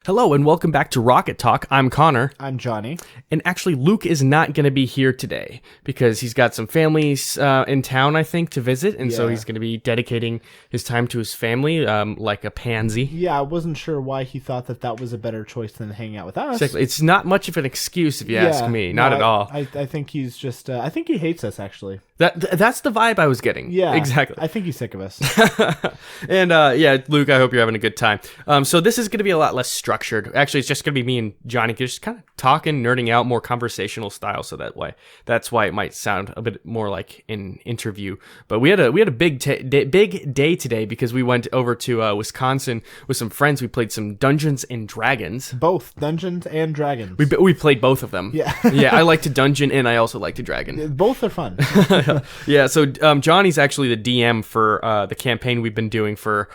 Hello and welcome back to Rocket Talk. I'm Connor. I'm Johnny. And actually, Luke is not going to be here today because he's got some family in town, I think, to visit. And so he's going to be dedicating his time to his family like a pansy. Yeah, I wasn't sure why he thought that was a better choice than hanging out with us. Exactly. It's not much of an excuse if you ask me. Not at all. I think he's just... I think he hates us, actually. That's the vibe I was getting. Yeah. Exactly. I think he's sick of us. And Luke, I hope you're having a good time. So this is going to be a lot less structured. Actually, it's just going to be me and Johnny just kind of talking, nerding out, more conversational style. So that's why it might sound a bit more like an interview. But we had a big day today because we went over to Wisconsin with some friends. We played some Dungeons and Dragons. Both Dungeons and Dragons. We played both of them. Yeah. Yeah, I like to dungeon and I also like to dragon. Both are fun. Yeah, so Johnny's actually the DM for the campaign we've been doing for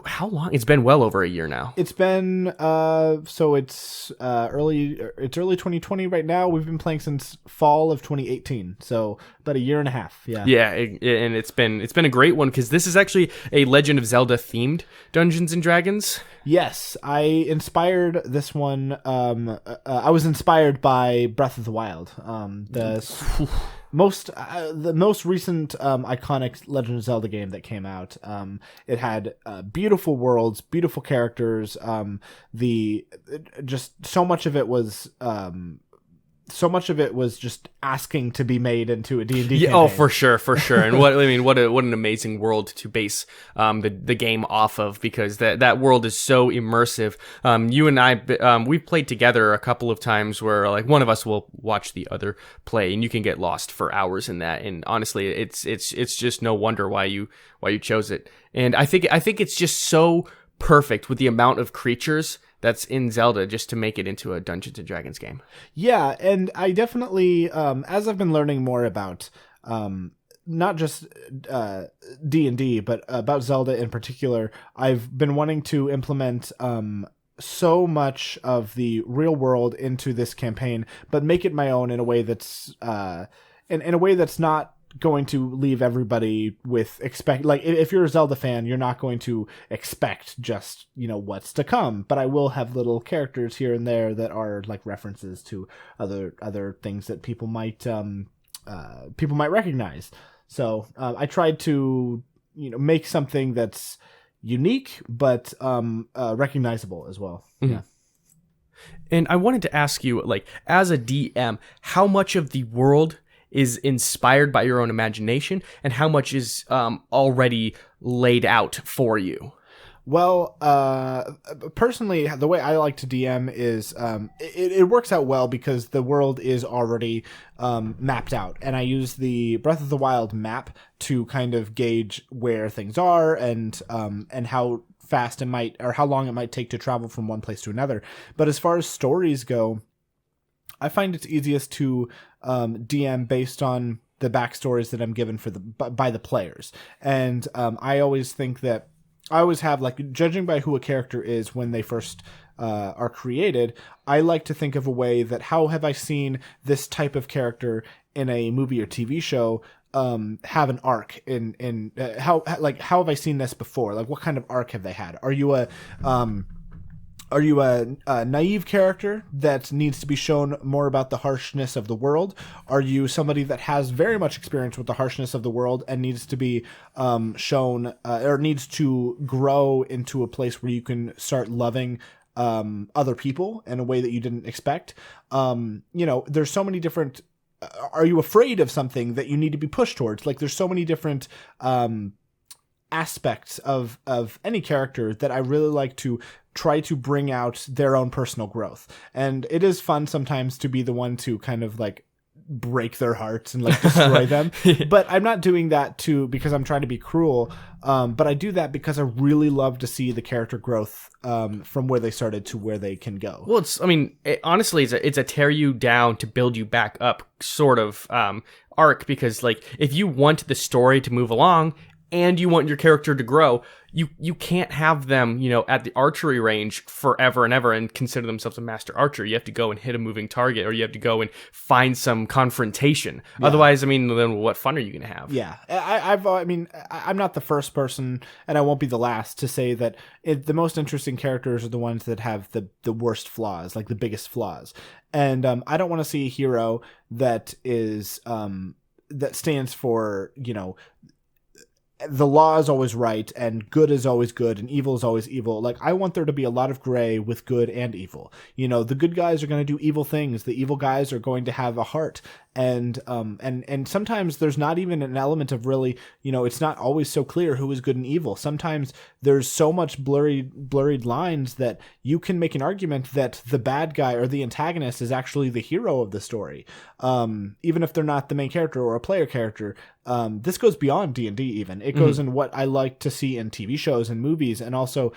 how long? It's been well over a year now. It's been it's early 2020 right now. We've been playing since fall of 2018, so about a year and a half. Yeah. Yeah, and it's been a great one because this is actually a Legend of Zelda themed Dungeons and Dragons. Yes, I inspired this one. I was inspired by Breath of the Wild. The most recent iconic Legend of Zelda game that came out. It had beautiful worlds, beautiful characters. Just so much of it was just asking to be made into a D&D campaign. Oh, for sure. And what an amazing world to base the game off of, because that world is so immersive. You and I, we've played together a couple of times where like one of us will watch the other play, and you can get lost for hours in that. And honestly, it's just no wonder why you chose it. And I think it's just so perfect with the amount of creatures that's in Zelda just to make it into a Dungeons & Dragons game. Yeah, and I definitely, as I've been learning more about not just D&D, but about Zelda in particular, I've been wanting to implement so much of the real world into this campaign, but make it my own in a way that's in a way that's not going to leave everybody with if you're a Zelda fan, you're not going to expect just what's to come, but I will have little characters here and there that are like references to other things that people might recognize. So I tried to make something that's unique but recognizable as well. Mm-hmm. Yeah. And I wanted to ask you, like, as a DM, how much of the world is inspired by your own imagination, and how much is already laid out for you? Well, personally, the way I like to DM is it works out well because the world is already mapped out, and I use the Breath of the Wild map to kind of gauge where things are and how fast it might, or how long it might take to travel from one place to another. But as far as stories go, I find it's easiest to DM based on the backstories that I'm given by the players. And I always think that I always have, like, judging by who a character is when they first are created, I like to think of a way that how have I seen this type of character in a movie or TV show have an arc in how have I seen this before? Like, what kind of arc have they had? Are you a naive character that needs to be shown more about the harshness of the world? Are you somebody that has very much experience with the harshness of the world and needs to be shown or needs to grow into a place where you can start loving other people in a way that you didn't expect? There's so many different... Are you afraid of something that you need to be pushed towards? Like, there's so many different... aspects of any character that I really like to try to bring out their own personal growth. And it is fun sometimes to be the one to kind of like break their hearts and like destroy them. But I'm not doing that because I'm trying to be cruel. But I do that because I really love to see the character growth from where they started to where they can go. Well, honestly, it's a tear you down to build you back up sort of arc, because like if you want the story to move along, and you want your character to grow, you can't have them, at the archery range forever and ever and consider themselves a master archer. You have to go and hit a moving target, or you have to go and find some confrontation. Yeah. Otherwise, then what fun are you going to have? Yeah. I'm not the first person, and I won't be the last, to say that the most interesting characters are the ones that have the worst flaws, like the biggest flaws. And I don't want to see a hero that is that stands for, the law is always right and good is always good and evil is always evil. Like, I want there to be a lot of gray with good and evil. The good guys are going to do evil things. The evil guys are going to have a heart. And sometimes there's not even an element of really, it's not always so clear who is good and evil. Sometimes there's so much blurred lines that you can make an argument that the bad guy or the antagonist is actually the hero of the story. Even if they're not the main character or a player character. This goes beyond D&D even. It goes in what I like to see in TV shows and movies, and also,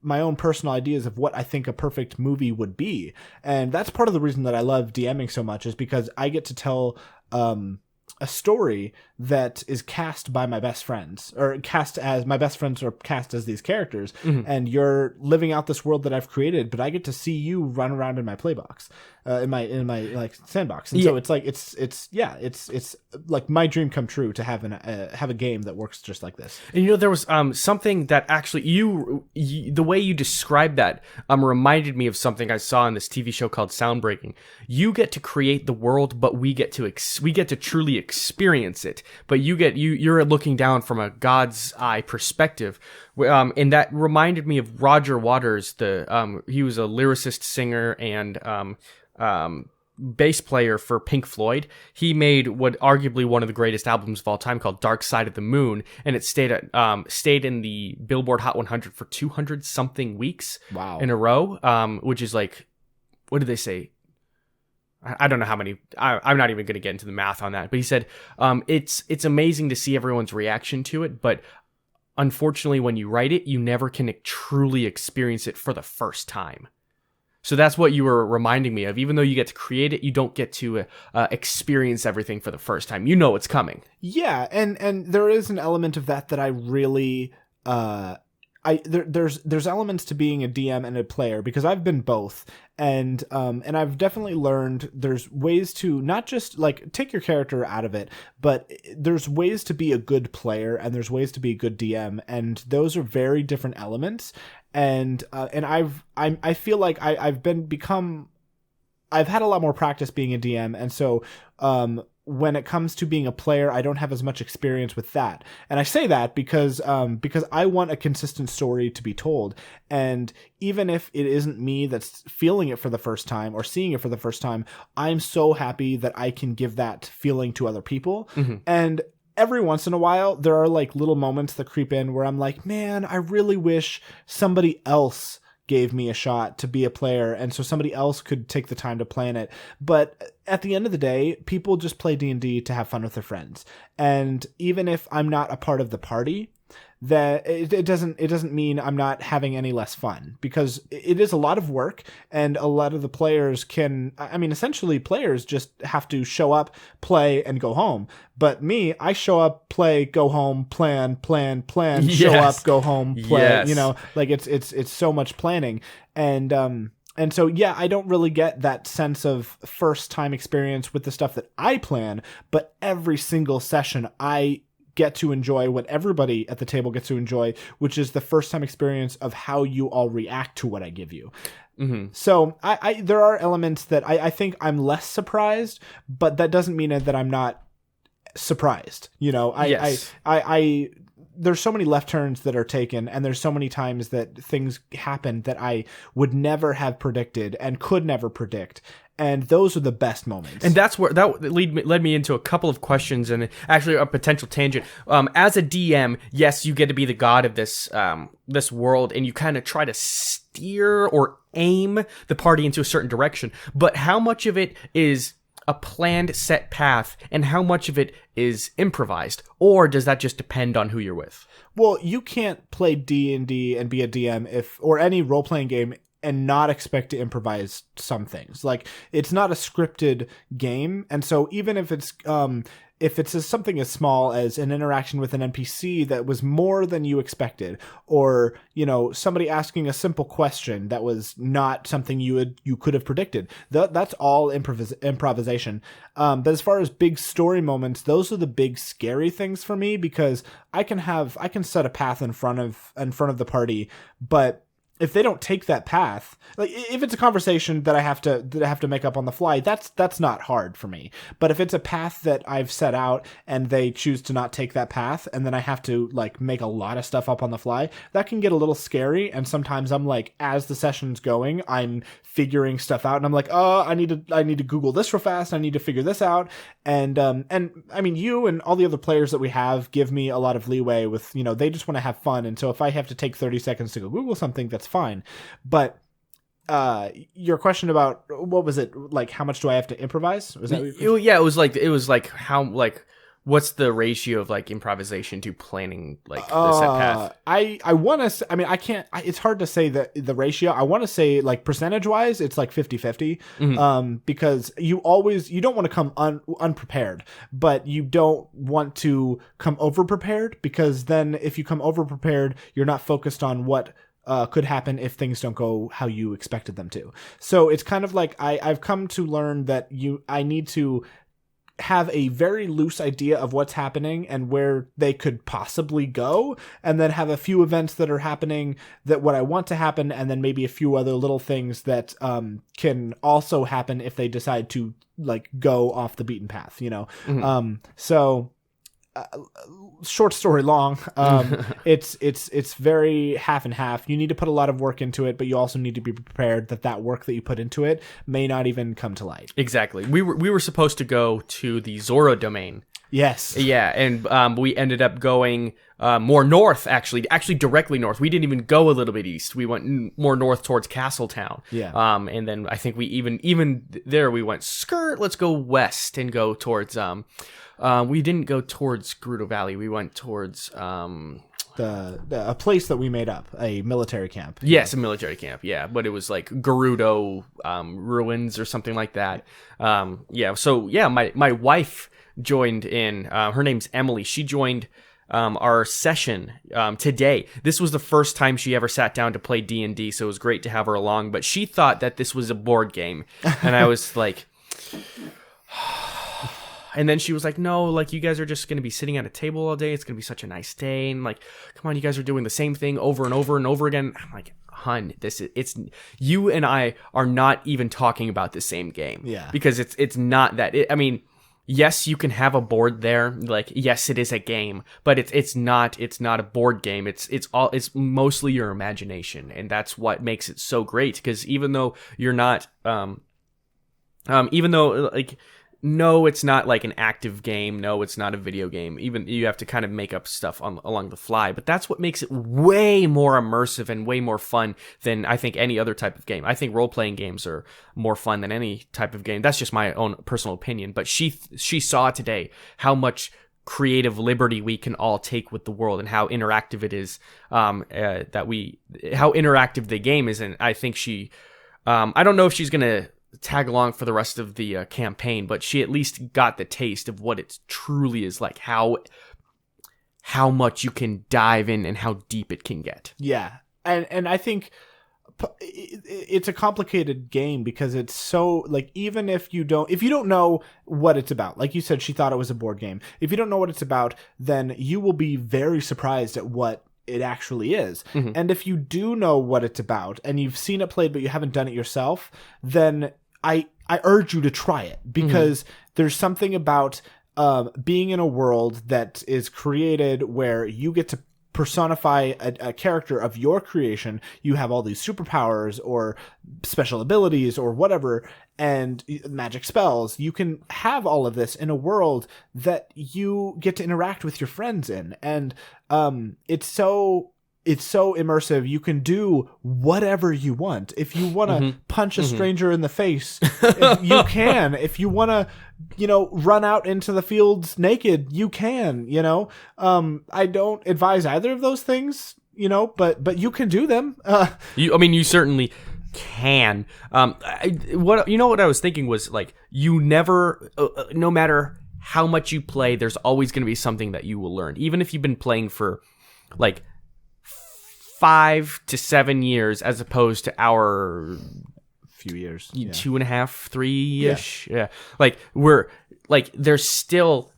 my own personal ideas of what I think a perfect movie would be. And that's part of the reason that I love DMing so much, is because I get to tell a story that is cast by my best friends, or cast as my best friends are cast as these characters. And you're living out this world that I've created, but I get to see you run around in my playbox, in my like sandbox. And so it's like, it's like my dream come true to have a game that works just like this. And there was something that actually the way you described that reminded me of something I saw in this TV show called Soundbreaking. You get to create the world, but we get to truly experience it. But you're looking down from a God's eye perspective, and that reminded me of Roger Waters. He was a lyricist, singer, and bass player for Pink Floyd. He made what arguably one of the greatest albums of all time, called Dark Side of the Moon, and it stayed in the Billboard Hot 100 for 200 something weeks. Wow. In a row, which is like, what did they say? I don't know how many. I'm not even going to get into the math on that. But he said it's amazing to see everyone's reaction to it, but unfortunately, when you write it, you never can truly experience it for the first time. So that's what you were reminding me of. Even though you get to create it, you don't get to experience everything for the first time. It's coming. Yeah, and there is an element of that I really. There's elements to being a DM and a player, because I've been both, and I've definitely learned there's ways to not just like take your character out of it, but there's ways to be a good player and there's ways to be a good DM, and those are very different elements. And I feel like I've had a lot more practice being a DM, and so when it comes to being a player, I don't have as much experience with that. And I say that because I want a consistent story to be told. And even if it isn't me that's feeling it for the first time or seeing it for the first time, I'm so happy that I can give that feeling to other people. And every once in a while, there are like little moments that creep in where I'm like, man, I really wish somebody else gave me a shot to be a player, and so somebody else could take the time to plan it. But at the end of the day, people just play D&D to have fun with their friends. And even if I'm not a part of the party, that it doesn't mean I'm not having any less fun, because it is a lot of work, and a lot of the players essentially players just have to show up, play, and go home. But me, I show up, play, go home, plan, yes. Show up, go home, play. Yes. Like it's so much planning. And so, yeah, I don't really get that sense of first time experience with the stuff that I plan, but every single session I get to enjoy what everybody at the table gets to enjoy, which is the first time experience of how you all react to what I give you. So I there are elements that I think I'm less surprised, but that doesn't mean that I'm not surprised. Yes. I there's so many left turns that are taken, and there's so many times that things happen that I would never have predicted and could never predict. And those are the best moments. And that's where that led me into a couple of questions and actually a potential tangent. As a DM, yes, you get to be the god of this this world, and you kind of try to steer or aim the party into a certain direction. But how much of it is a planned set path, and how much of it is improvised? Or does that just depend on who you're with? Well, you can't play D&D and be a DM or any role-playing game not expect to improvise some things. Like, it's not a scripted game, and so even if it's something as small as an interaction with an NPC that was more than you expected, or, you know, somebody asking a simple question that was not something you could have predicted, that's all improvisation. But as far as big story moments, those are the big scary things for me, because I can set a path in front of the party, but if they don't take that path, like if it's a conversation that I have to make up on the fly, that's not hard for me. But if it's a path that I've set out and they choose to not take that path, and then I have to like make a lot of stuff up on the fly, that can get a little scary. And sometimes I'm like, as the session's going, I'm figuring stuff out, and I'm like, oh, I need to Google this real fast. I need to figure this out. And I mean, you and all the other players that we have give me a lot of leeway with, you know, they just want to have fun. And so if I have to take 30 seconds to go Google something, that's fine. But your question about, what was it, like, how much do I have to improvise? Was that yeah, it was like how, like, what's the ratio of like improvisation to planning like the set path? I want to, I mean, I can't, it's hard to say the ratio. I want to say, like, percentage wise, it's like 50-50. Because you don't want to come unprepared, but you don't want to come over prepared, because then if you come over prepared, you're not focused on what could happen if things don't go how you expected them to. So it's kind of like, I've come to learn that I need to have a very loose idea of what's happening and where they could possibly go, and then have a few events that are happening that what I want to happen, and then maybe a few other little things that can also happen if they decide to like go off the beaten path, you know. So short story long, it's very half and half. You need to put a lot of work into it, but you also need to be prepared that work that you put into it may not even come to light. Exactly. We were supposed to go to the Zora domain. Yes. Yeah, and we ended up going more north, actually directly north. We didn't even go a little bit east. We went more north towards Castletown. Yeah. And then I think we even there we went let's go west and go towards we didn't go towards Gerudo Valley. We went towards a place that we made up, a military camp. Yes, a military camp. Yeah, but it was like Gerudo ruins or something like that. Yeah. So yeah, my wife joined in. Her name's Emily. She joined our session today. This was the first time she ever sat down to play D&D, so it was great to have her along. But she thought that this was a board game, and I was like. And then she was like, no, like, you guys are just going to be sitting at a table all day. It's going to be such a nice day. And like, come on, you guys are doing the same thing over and over and over again. I'm like, hun, it's you and I are not even talking about the same game. Yeah. Because it's not that. I mean, yes, you can have a board there. Like, yes, it is a game, but it's not a board game. It's mostly your imagination. And that's what makes it so great. Because even though you're not, even though like, no, it's not like an active game. No, it's not a video game. Even you have to kind of make up stuff along the fly. But that's what makes it way more immersive and way more fun than I think any other type of game. I think role-playing games are more fun than any type of game. That's just my own personal opinion. But she saw today how much creative liberty we can all take with the world and how interactive it is. How interactive the game is, and I think she. I don't know if she's gonna tag along for the rest of the campaign, but she at least got the taste of what it truly is like, how much you can dive in and how deep it can get. Yeah. And I think it's a complicated game because it's so, like, even if you don't know what it's about, like you said, she thought it was a board game. If you don't know what it's about, then you will be very surprised at what it actually is. Mm-hmm. And if you do know what it's about and you've seen it played but you haven't done it yourself, then I urge you to try it, because there's something about being in a world that is created where you get to personify a character of your creation. You have all these superpowers or special abilities or whatever, and magic spells. You can have all of this in a world that you get to interact with your friends in. And it's so immersive. You can do whatever you want. If you want to punch a stranger in the face, you can. If you want to, run out into the fields naked, you can, I don't advise either of those things, but you can do them. You certainly, can. What I was thinking was like you never, no matter how much you play, there's always going to be something that you will learn, even if you've been playing for like 5 to 7 years, as opposed to our few years, 2.5, 3-ish. Yeah. Like there's still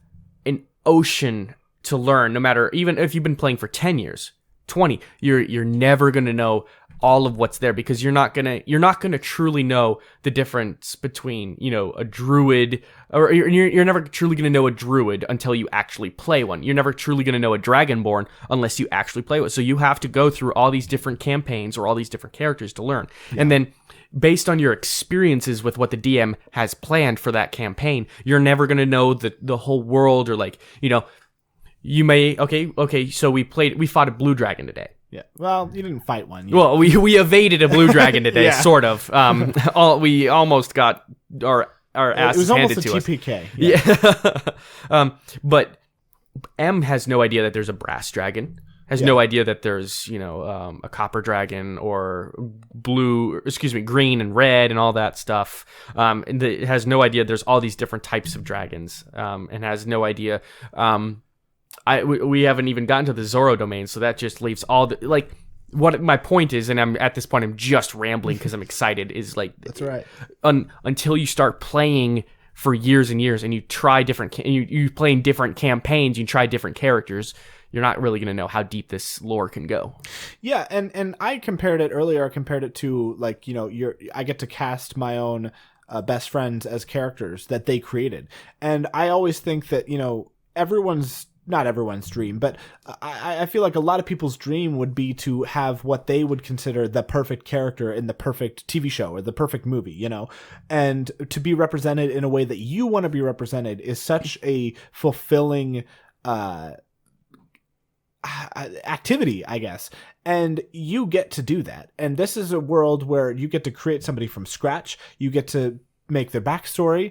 an ocean to learn, no matter, even if you've been playing for 10 years, 20, you're never going to know all of what's there, because you're not gonna truly know the difference between, a druid, or you're never truly gonna know a druid until you actually play one. You're never truly gonna know a dragonborn unless you actually play one. So you have to go through all these different campaigns or all these different characters to learn. Yeah. And then based on your experiences with what the DM has planned for that campaign, you're never gonna know the whole world, or you may, so we fought a blue dragon today. Yeah. Well, you didn't fight one. Well, we evaded a blue dragon today, yeah. Sort of. We almost got our asses handed to us. It was almost a TPK. Yeah. But M has no idea that there's a brass dragon. Has no idea that there's, a copper dragon, or green and red and all that stuff. And it has no idea there's all these different types of dragons. And has no idea. We haven't even gotten to the Zoro domain, so that just leaves all the, what my point is, and at this point I'm just rambling because I'm excited, is that's right. Until you start playing for years and years, and you try different, you play in different campaigns, you try different characters, you're not really going to know how deep this lore can go. Yeah, and I compared it earlier. I compared it to I get to cast my own best friends as characters that they created, and I always think that not everyone's dream, but I feel like a lot of people's dream would be to have what they would consider the perfect character in the perfect TV show or the perfect movie, and to be represented in a way that you want to be represented is such a fulfilling activity, I guess. And you get to do that. And this is a world where you get to create somebody from scratch. You get to make their backstory.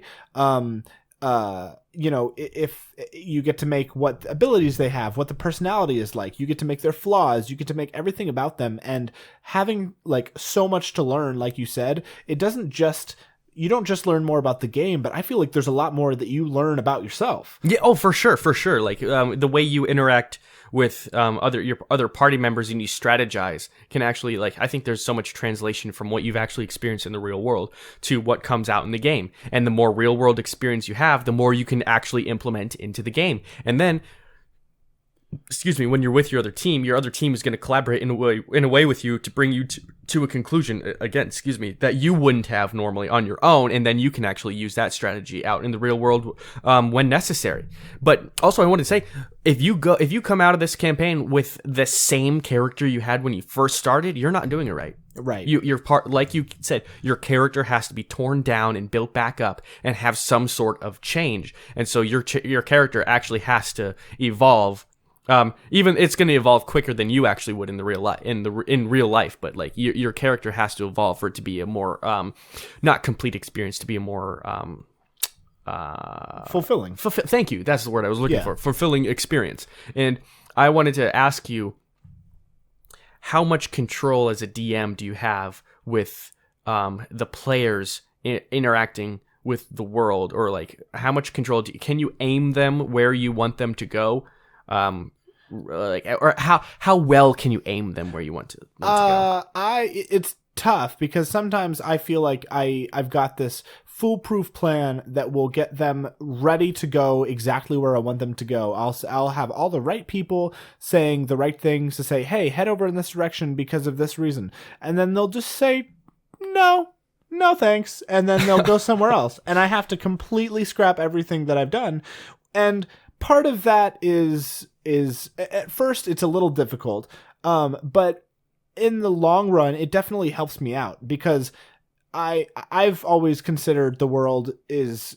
If you get to make what abilities they have, what the personality is like, you get to make their flaws, you get to make everything about them. And having so much to learn, like you said, you don't just learn more about the game, but I feel like there's a lot more that you learn about yourself. Yeah. Oh, for sure. The way you interact with your other party members and you strategize can actually, I think there's so much translation from what you've actually experienced in the real world to what comes out in the game. And the more real world experience you have, the more you can actually implement into the game. And then, when you're with your other team is going to collaborate in a way with you to bring you to a conclusion, that you wouldn't have normally on your own, and then you can actually use that strategy out in the real world when necessary. But also, I want to say, if you come out of this campaign with the same character you had when you first started, you're not doing it right. Right. You're part, like you said, your character has to be torn down and built back up and have some sort of change, and so your character actually has to evolve. Even it's going to evolve quicker than you actually would in real life, but your character has to evolve for it to be a more not complete experience, to be a more fulfilling. Thank you. That's the word I was looking for. Fulfilling experience. And I wanted to ask you, how much control as a DM do you have with the players interacting with the world, or how much control can you aim them where you want them to go? Or how well can you aim them where you want to go? It's tough, because sometimes I feel like I've got this foolproof plan that will get them ready to go exactly where I want them to go. I'll have all the right people saying the right things to say, hey, head over in this direction because of this reason. And then they'll just say, no thanks. And then they'll go somewhere else. And I have to completely scrap everything that I've done. And part of that is at first it's a little difficult, but in the long run, it definitely helps me out, because I've always considered the world is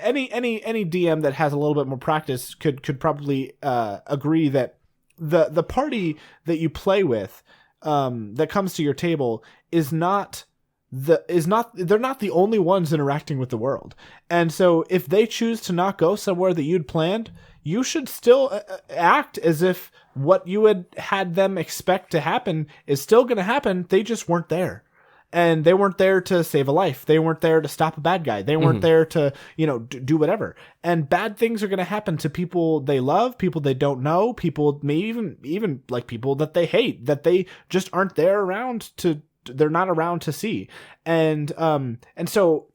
any DM that has a little bit more practice could probably agree that the party that you play with that comes to your table is not they're not the only ones interacting with the world. And so if they choose to not go somewhere that you'd planned, you should still act as if what you had them expect to happen is still going to happen. They just weren't there. and they weren't there to save a life. They weren't there to stop a bad guy. They weren't there to, do whatever. And bad things are going to happen to people they love, people they don't know, people maybe even like people that they hate, that they just aren't there around to, they're not around to see. And so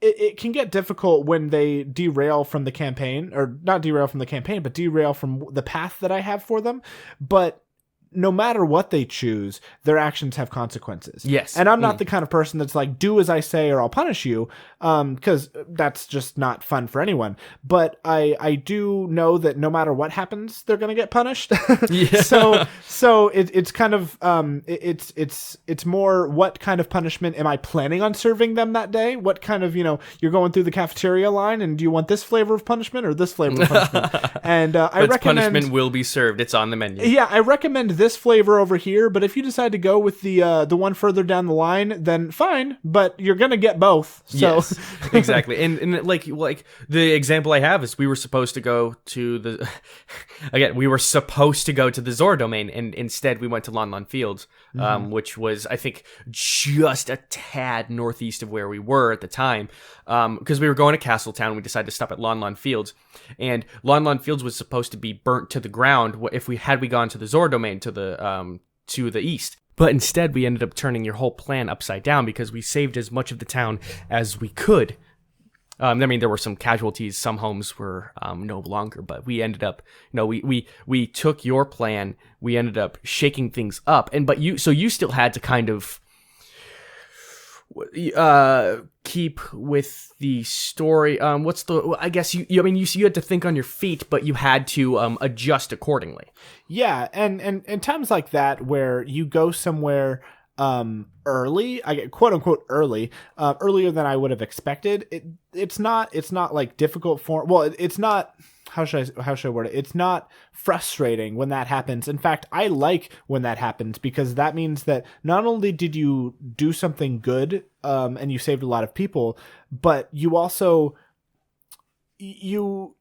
it can get difficult when they derail from the campaign, or not derail from the campaign, but derail from the path that I have for them. But no matter what they choose, their actions have consequences. Yes. And I'm not the kind of person that's like, do as I say or I'll punish you, because that's just not fun for anyone. But I do know that no matter what happens, they're going to get punished. Yeah. So it's kind of, it's more, what kind of punishment am I planning on serving them that day? What kind of, you're going through the cafeteria line, and do you want this flavor of punishment or this flavor of punishment? And I recommend punishment will be served. It's on the menu. Yeah, I recommend this flavor over here, but if you decide to go with the one further down the line, then fine, but you're gonna get both. So yes, exactly. And like the example I have is we were supposed to go to the Zora domain, and instead we went to Lon Lon Fields, which was, I think, just a tad northeast of where we were at the time, because we were going to Castletown. We decided to stop at Lon Lon Fields, and Lon Lon Fields was supposed to be burnt to the ground if we gone to the Zora domain to the east. But instead, we ended up turning your whole plan upside down because we saved as much of the town as we could. I mean, there were some casualties. Some homes were no longer, but we ended up, we took your plan. We ended up shaking things up, but you still had to kind of keep with the story. I guess you had to think on your feet, but you had to adjust accordingly. Yeah, and times like that where you go somewhere early, quote unquote early, earlier than I would have expected. It's not like difficult for, well, it's not, how should I word it? It's not frustrating when that happens. In fact, I like when that happens, because that means that not only did you do something good, and you saved a lot of people, but you also, you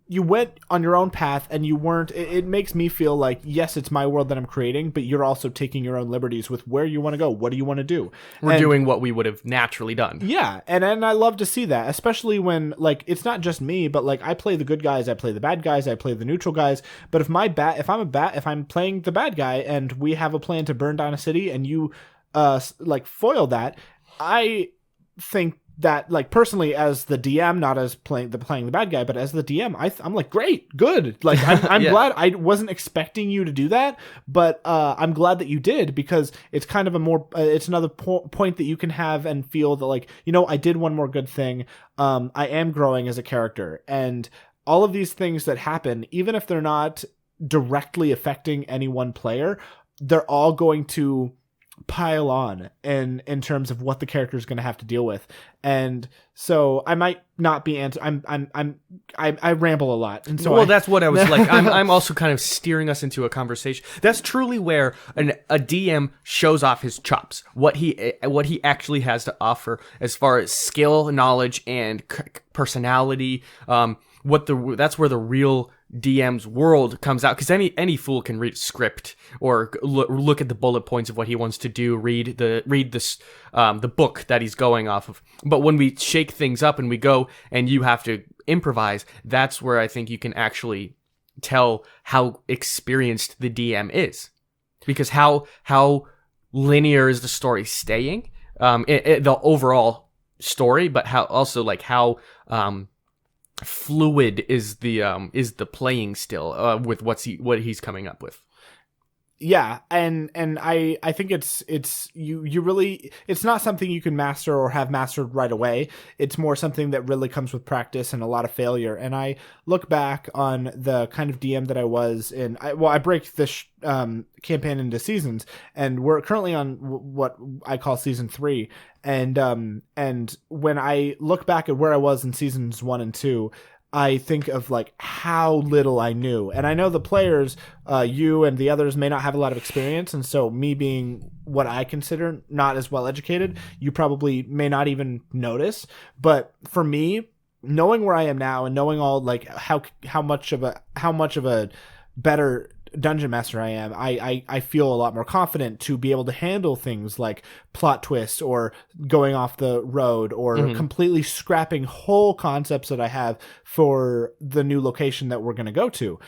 went on your own path, and you weren't, it makes me feel like, yes, it's my world that I'm creating, but you're also taking your own liberties with where you want to go. What do you want to do? We're doing what we would have naturally done. Yeah. And I love to see that, especially when, like, it's not just me, but like I play the good guys, I play the bad guys, I play the neutral guys. But if I'm playing the bad guy and we have a plan to burn down a city, and you foil that, I think that, like, personally, as the DM, not as playing the bad guy, but as the DM, I'm like, great, good. Like, I'm yeah. glad. I wasn't expecting you to do that, but I'm glad that you did, because it's kind of a more, it's another point that you can have and feel that, like, I did one more good thing. I am growing as a character, and all of these things that happen, even if they're not directly affecting any one player, they're all going to pile on in terms of what the character is going to have to deal with. And so I might not be I ramble a lot, and so that's what I was like. I'm also kind of steering us into a conversation. That's truly where a DM shows off his chops, what he actually has to offer as far as skill, knowledge, and personality. That's where the real DM's world comes out, because any fool can read a script or look at the bullet points of what he wants to do, read the book that he's going off of. But when we shake things up and we go and you have to improvise, that's where I think you can actually tell how experienced the DM is, because how linear is the story staying, the overall story, but how fluid is the playing still with what he's coming up with. Yeah, and I think it's you really, it's not something you can master or have mastered right away. It's more something that really comes with practice and a lot of failure. And I look back on the kind of DM that I was in. I break this campaign into seasons, and we're currently on what I call season 3. And when I look back at where I was in seasons 1 and 2, I think of like how little I knew. And I know the players, you and the others, may not have a lot of experience. And so me being what I consider not as well educated, you probably may not even notice. But for me, knowing where I am now and knowing all, like, how much of a better dungeon master I am, I feel a lot more confident to be able to handle things like plot twists or going off the road or completely scrapping whole concepts that I have for the new location that we're going to go to.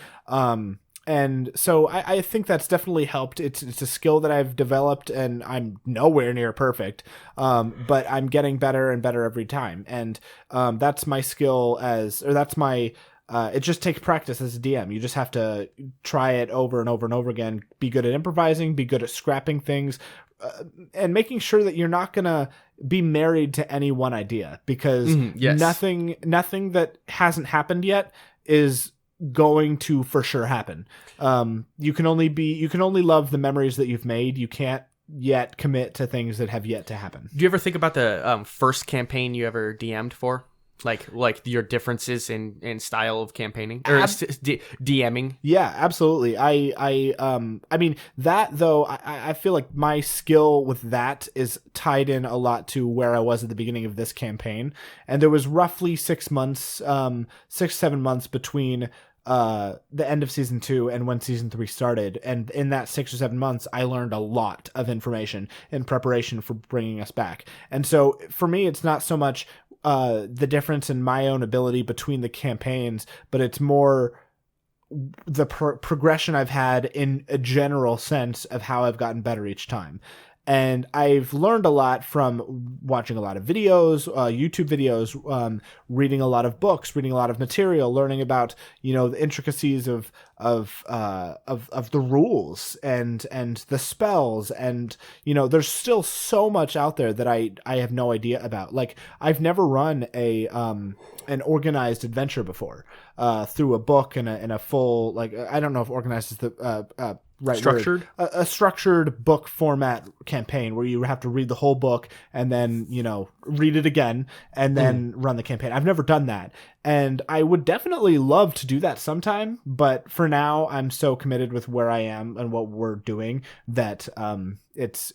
And so I think that's definitely helped. It's a skill that I've developed, and I'm nowhere near perfect. But I'm getting better and better every time. And that's my skill that's my it just takes practice as a DM. You just have to try it over and over and over again. Be good at improvising, be good at scrapping things, and making sure that you're not going to be married to any one idea, because nothing that hasn't happened yet is going to for sure happen. You can only love the memories that you've made. You can't yet commit to things that have yet to happen. Do you ever think about the first campaign you ever DM'd for? Like your differences in style of campaigning or DMing? Yeah, absolutely. I mean that though, I feel like my skill with that is tied in a lot to where I was at the beginning of this campaign, and there was roughly 7 months between the end of season 2 and when season 3 started, and in that 6 or 7 months I learned a lot of information in preparation for bringing us back. And so for me, it's not so much the difference in my own ability between the campaigns, but it's more the progression I've had in a general sense of how I've gotten better each time. And I've learned a lot from watching a lot of videos, YouTube videos, reading a lot of books, reading a lot of material, learning about, the intricacies of the rules and the spells. And, there's still so much out there that I have no idea about. Like, I've never run an organized adventure before, through a book and a full, like, I don't know if organized is the, right structured word. A structured book format campaign where you have to read the whole book and then read it again and then run the campaign. I've never done that, and I would definitely love to do that sometime, but for now I'm so committed with where I am and what we're doing that it's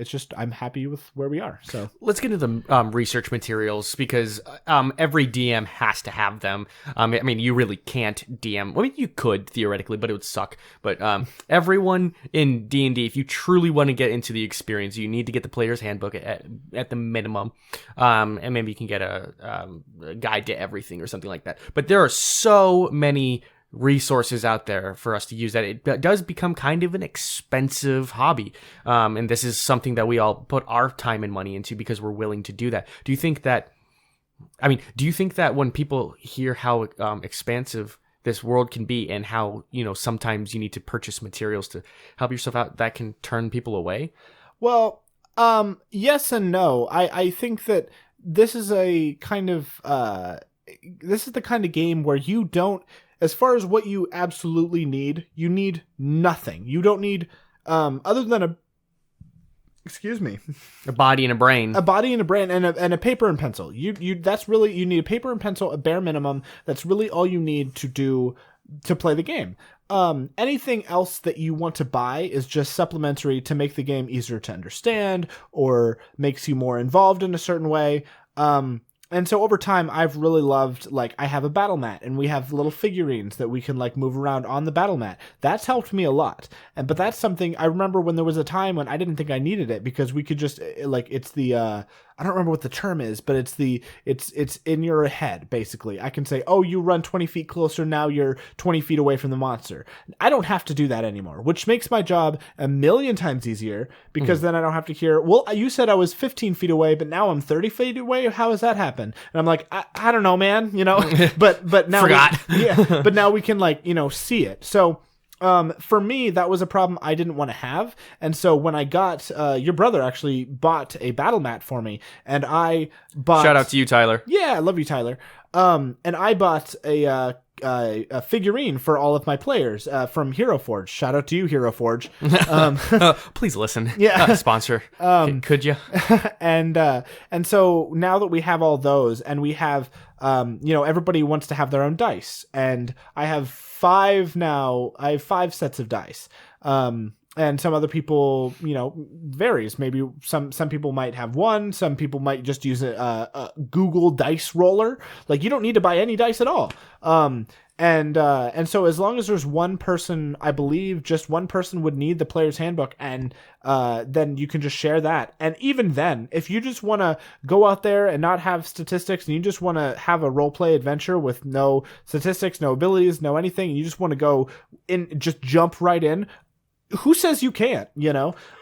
just I'm happy with where we are. So let's get into the research materials, because every DM has to have them. I mean, you really can't DM. I mean, you could theoretically, but it would suck. But everyone in D&D, if you truly want to get into the experience, you need to get the player's handbook at the minimum, and maybe you can get a guide to everything or something like that. But there are so many resources out there for us to use that it does become kind of an expensive hobby, and this is something that we all put our time and money into because we're willing to do that. Do you think that when people hear how expansive this world can be and how sometimes you need to purchase materials to help yourself out, that can turn people away? Well, yes and no. I think that this is a kind of this is the kind of game where you don't, as far as what you absolutely need, you need nothing. You don't need, other than a body and a brain. A body and a brain and a paper and pencil. You need a paper and pencil, a bare minimum. That's really all you need to play the game. Anything else that you want to buy is just supplementary to make the game easier to understand or makes you more involved in a certain way. And so over time, I've really loved, like, I have a battle mat and we have little figurines that we can, like, move around on the battle mat. That's helped me a lot. But that's something I remember when there was a time when I didn't think I needed it, because we could just, like, it's the, I don't remember what the term is, but it's in your head, basically. I can say, oh, you run 20 feet closer, now you're 20 feet away from the monster. I don't have to do that anymore, which makes my job a million times easier, because then I don't have to hear, well, you said I was 15 feet away, but now I'm 30 feet away? How does that happen? And I'm like, I don't know, man, but now forgot. But now we can, like, see it. So for me, that was a problem I didn't want to have. And so when I got, your brother actually bought a battle mat for me, and I bought... Shout out to you, Tyler. Yeah, I love you, Tyler. And I bought a figurine for all of my players, from Hero Forge. Shout out to you, Hero Forge. Please listen. Yeah. Sponsor. Could you? And so now that we have all those, and we have, everybody wants to have their own dice, and I have 5 now. I have 5 sets of dice. And some other people, varies. Maybe some people might have 1. Some people might just use a Google dice roller. Like, you don't need to buy any dice at all. And so as long as there's one person, I believe just one person would need the player's handbook, and then you can just share that. And even then, if you just want to go out there and not have statistics, and you just want to have a role play adventure with no statistics, no abilities, no anything, and you just want to go in, just jump right in, who says you can't,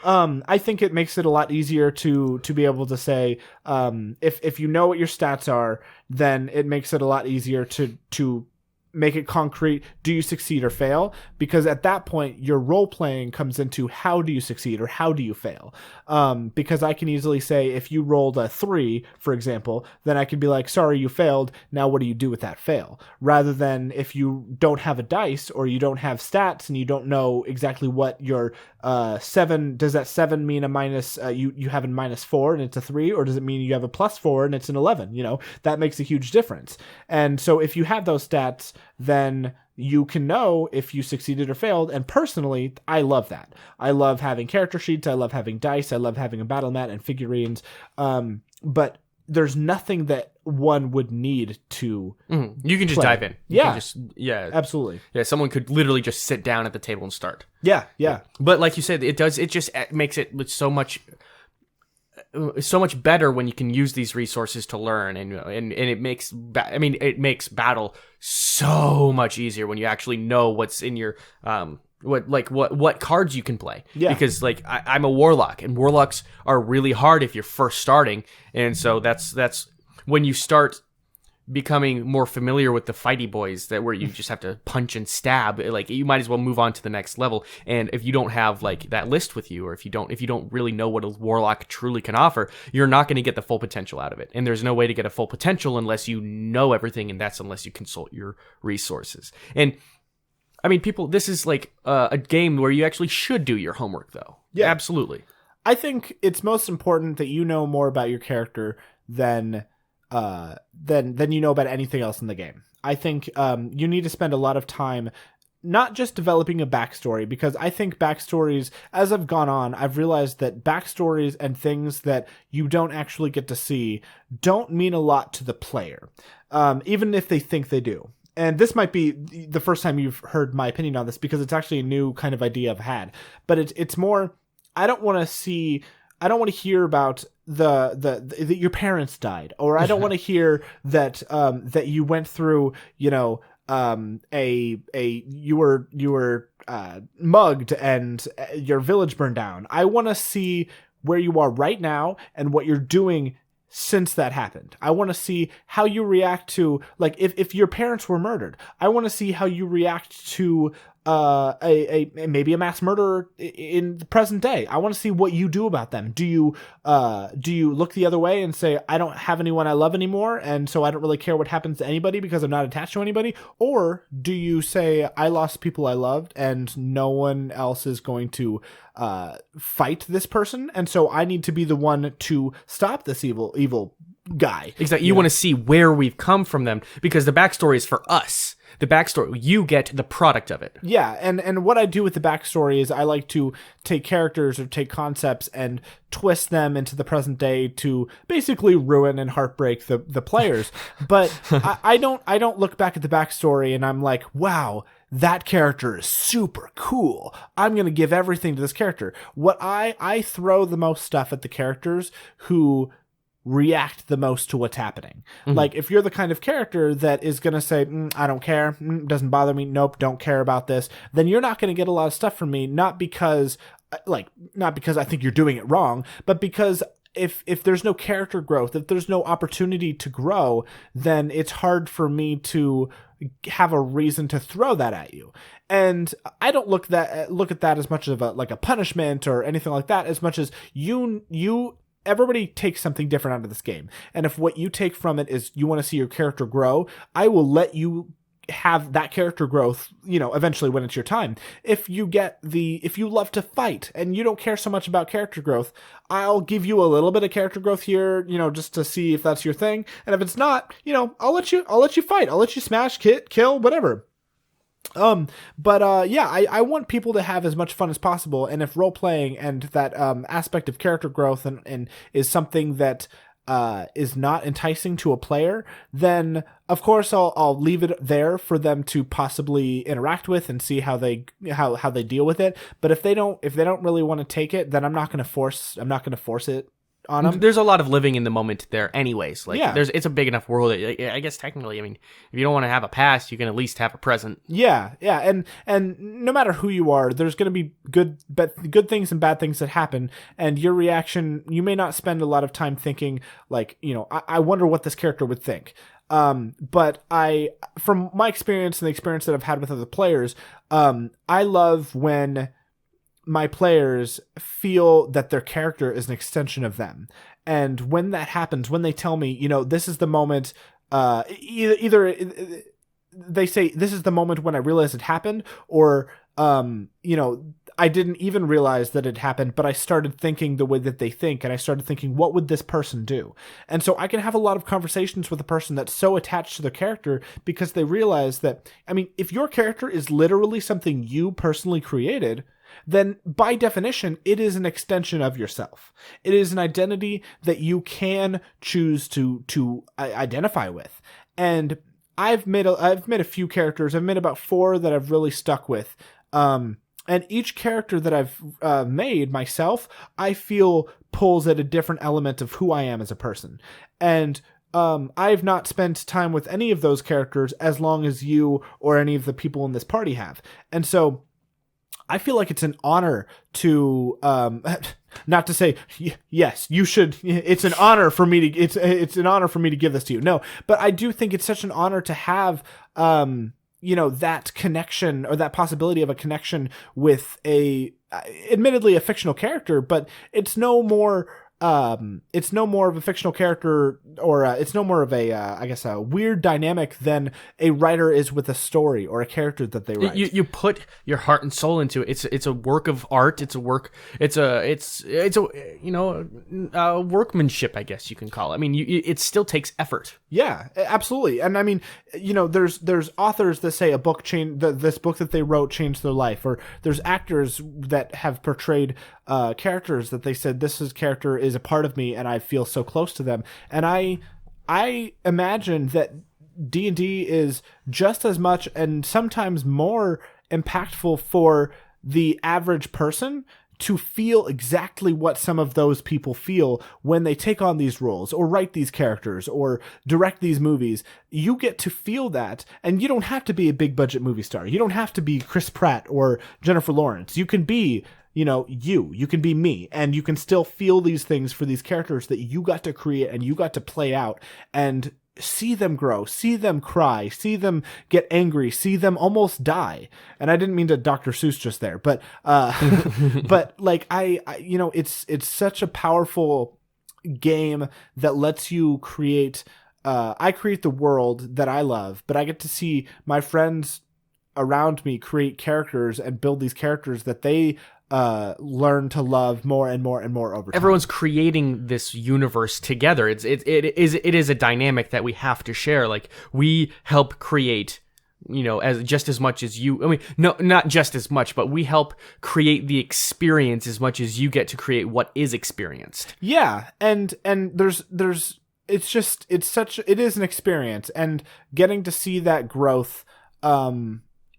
I think it makes it a lot easier to be able to say, if you know what your stats are, then it makes it a lot easier to make it concrete. Do you succeed or fail? Because at that point, your role playing comes into how do you succeed or how do you fail? Because I can easily say, if you rolled a 3, for example, then I could be like, sorry, you failed. Now what do you do with that fail? Rather than if you don't have a dice or you don't have stats and you don't know exactly what your 7, does that 7 mean a minus, you have a -4 and it's a 3, or does it mean you have a +4 and it's an 11? That makes a huge difference. And so if you have those stats, then you can know if you succeeded or failed. And personally, I love that. I love having character sheets. I love having dice. I love having a battle mat and figurines. But there's nothing that one would need to You can just play. dive in. Yeah, absolutely. Yeah, someone could literally just sit down at the table and start. Yeah. But like you said, it just makes it so much better when you can use these resources to learn, and it makes it makes battle so much easier when you actually know what's in your what cards you can play. Yeah. Because like I'm a warlock, and warlocks are really hard if you're first starting, and so that's when you start becoming more familiar with the fighty boys, that where you just have to punch and stab, like you might as well move on to the next level. And if you don't have like that list with you, or if you don't really know what a warlock truly can offer, you're not going to get the full potential out of it. And there's no way to get a full potential unless you know everything, and that's unless you consult your resources. And I mean, people, this is like a game where you actually should do your homework, though. Yeah, absolutely. I think it's most important that you know more about your character than you know about anything else in the game. I think you need to spend a lot of time not just developing a backstory, because I think backstories, as I've gone on, I've realized that backstories and things that you don't actually get to see don't mean a lot to the player, even if they think they do. And this might be the first time you've heard my opinion on this, because it's actually a new kind of idea I've had. But it's more, I don't want to hear about the your parents died, or I don't want to hear that that you went through, you were mugged and your village burned down. I want to see where you are right now and what you're doing since that happened. I want to see how you react to, like, if your parents were murdered, I want to see how you react to maybe a mass murderer in the present day. I want to see what you do about them. Do you look the other way and say, I don't have anyone I love anymore, and so I don't really care what happens to anybody because I'm not attached to anybody? Or do you say, I lost people I loved and no one else is going to fight this person, and so I need to be the one to stop this evil guy? Exactly. You want to see where we've come from them, because the backstory is for us. The backstory, you get the product of it. Yeah, and what I do with the backstory is I like to take characters or take concepts and twist them into the present day to basically ruin and heartbreak the players. But I don't look back at the backstory and I'm like, wow, that character is super cool. I'm going to give everything to this character. What I throw the most stuff at the characters who react the most to what's happening. Mm-hmm. Like, if you're the kind of character that is going to say, I don't care, doesn't bother me, nope, don't care about this, then you're not going to get a lot of stuff from me, not because I think you're doing it wrong, but because if there's no character growth, if there's no opportunity to grow, then it's hard for me to have a reason to throw that at you. And I don't look at that as much of a punishment or anything like that, as much as everybody takes something different out of this game. And if what you take from it is you want to see your character grow, I will let you have that character growth, eventually when it's your time. If you love to fight and you don't care so much about character growth, I'll give you a little bit of character growth here, just to see if that's your thing. And if it's not, I'll let you fight. I'll let you smash, kill, whatever. I want people to have as much fun as possible, and if role playing and that aspect of character growth and is something that is not enticing to a player, then of course I'll leave it there for them to possibly interact with and see how they deal with it. But if they don't really want to take it, then I'm not going to force it on them. There's a lot of living in the moment there anyways. Like, Yeah. it's a big enough world. I guess technically, I mean, if you don't want to have a past, you can at least have a present. Yeah, and no matter who you are, there's going to be good things and bad things that happen, and your reaction, you may not spend a lot of time thinking like, I wonder what this character would think. But from my experience and the experience that I've had with other players, I love when my players feel that their character is an extension of them. And when that happens, when they tell me, this is the moment, either they say, this is the moment when I realized it happened, or, I didn't even realize that it happened, but I started thinking the way that they think, and I started thinking, what would this person do? And so I can have a lot of conversations with a person that's so attached to their character because they realize that, if your character is literally something you personally created, then by definition, it is an extension of yourself. It is an identity that you can choose to identify with. And I've made a few characters. I've made about 4 that I've really stuck with. And each character that I've made myself, I feel pulls at a different element of who I am as a person. And I've not spent time with any of those characters as long as you or any of the people in this party have. And so I feel like it's an honor to, not to say, yes, you should, it's an honor for me to, it's an honor for me to give this to you. No, but I do think it's such an honor to have, that connection or that possibility of a connection with admittedly a fictional character, but it's no more of a fictional character, or it's no more of a weird dynamic than a writer is with a story or a character that they write. You put your heart and soul into it. It's a work of art. It's a workmanship, I guess you can call it. It still takes effort. Yeah, absolutely. And there's authors that say this book that they wrote changed their life, or there's actors that have portrayed characters that they said, this character is a part of me and I feel so close to them. And I imagine that D&D is just as much and sometimes more impactful for the average person to feel exactly what some of those people feel when they take on these roles or write these characters or direct these movies. You get to feel that, and you don't have to be a big budget movie star. You don't have to be Chris Pratt or Jennifer Lawrence. You can be, you can be me, and you can still feel these things for these characters that you got to create and you got to play out and see them grow, see them cry, see them get angry, see them almost die. And I didn't mean to Dr. Seuss just there, but, but like it's such a powerful game that lets you create, I create the world that I love, but I get to see my friends around me create characters and build these characters that they learn to love more and more and more over time. Everyone's creating this universe together. It is a dynamic that we have to share. Like, we help create, as just as much as you. No, not just as much, but we help create the experience as much as you get to create what is experienced. Yeah, and there's it is an experience, and getting to see that growth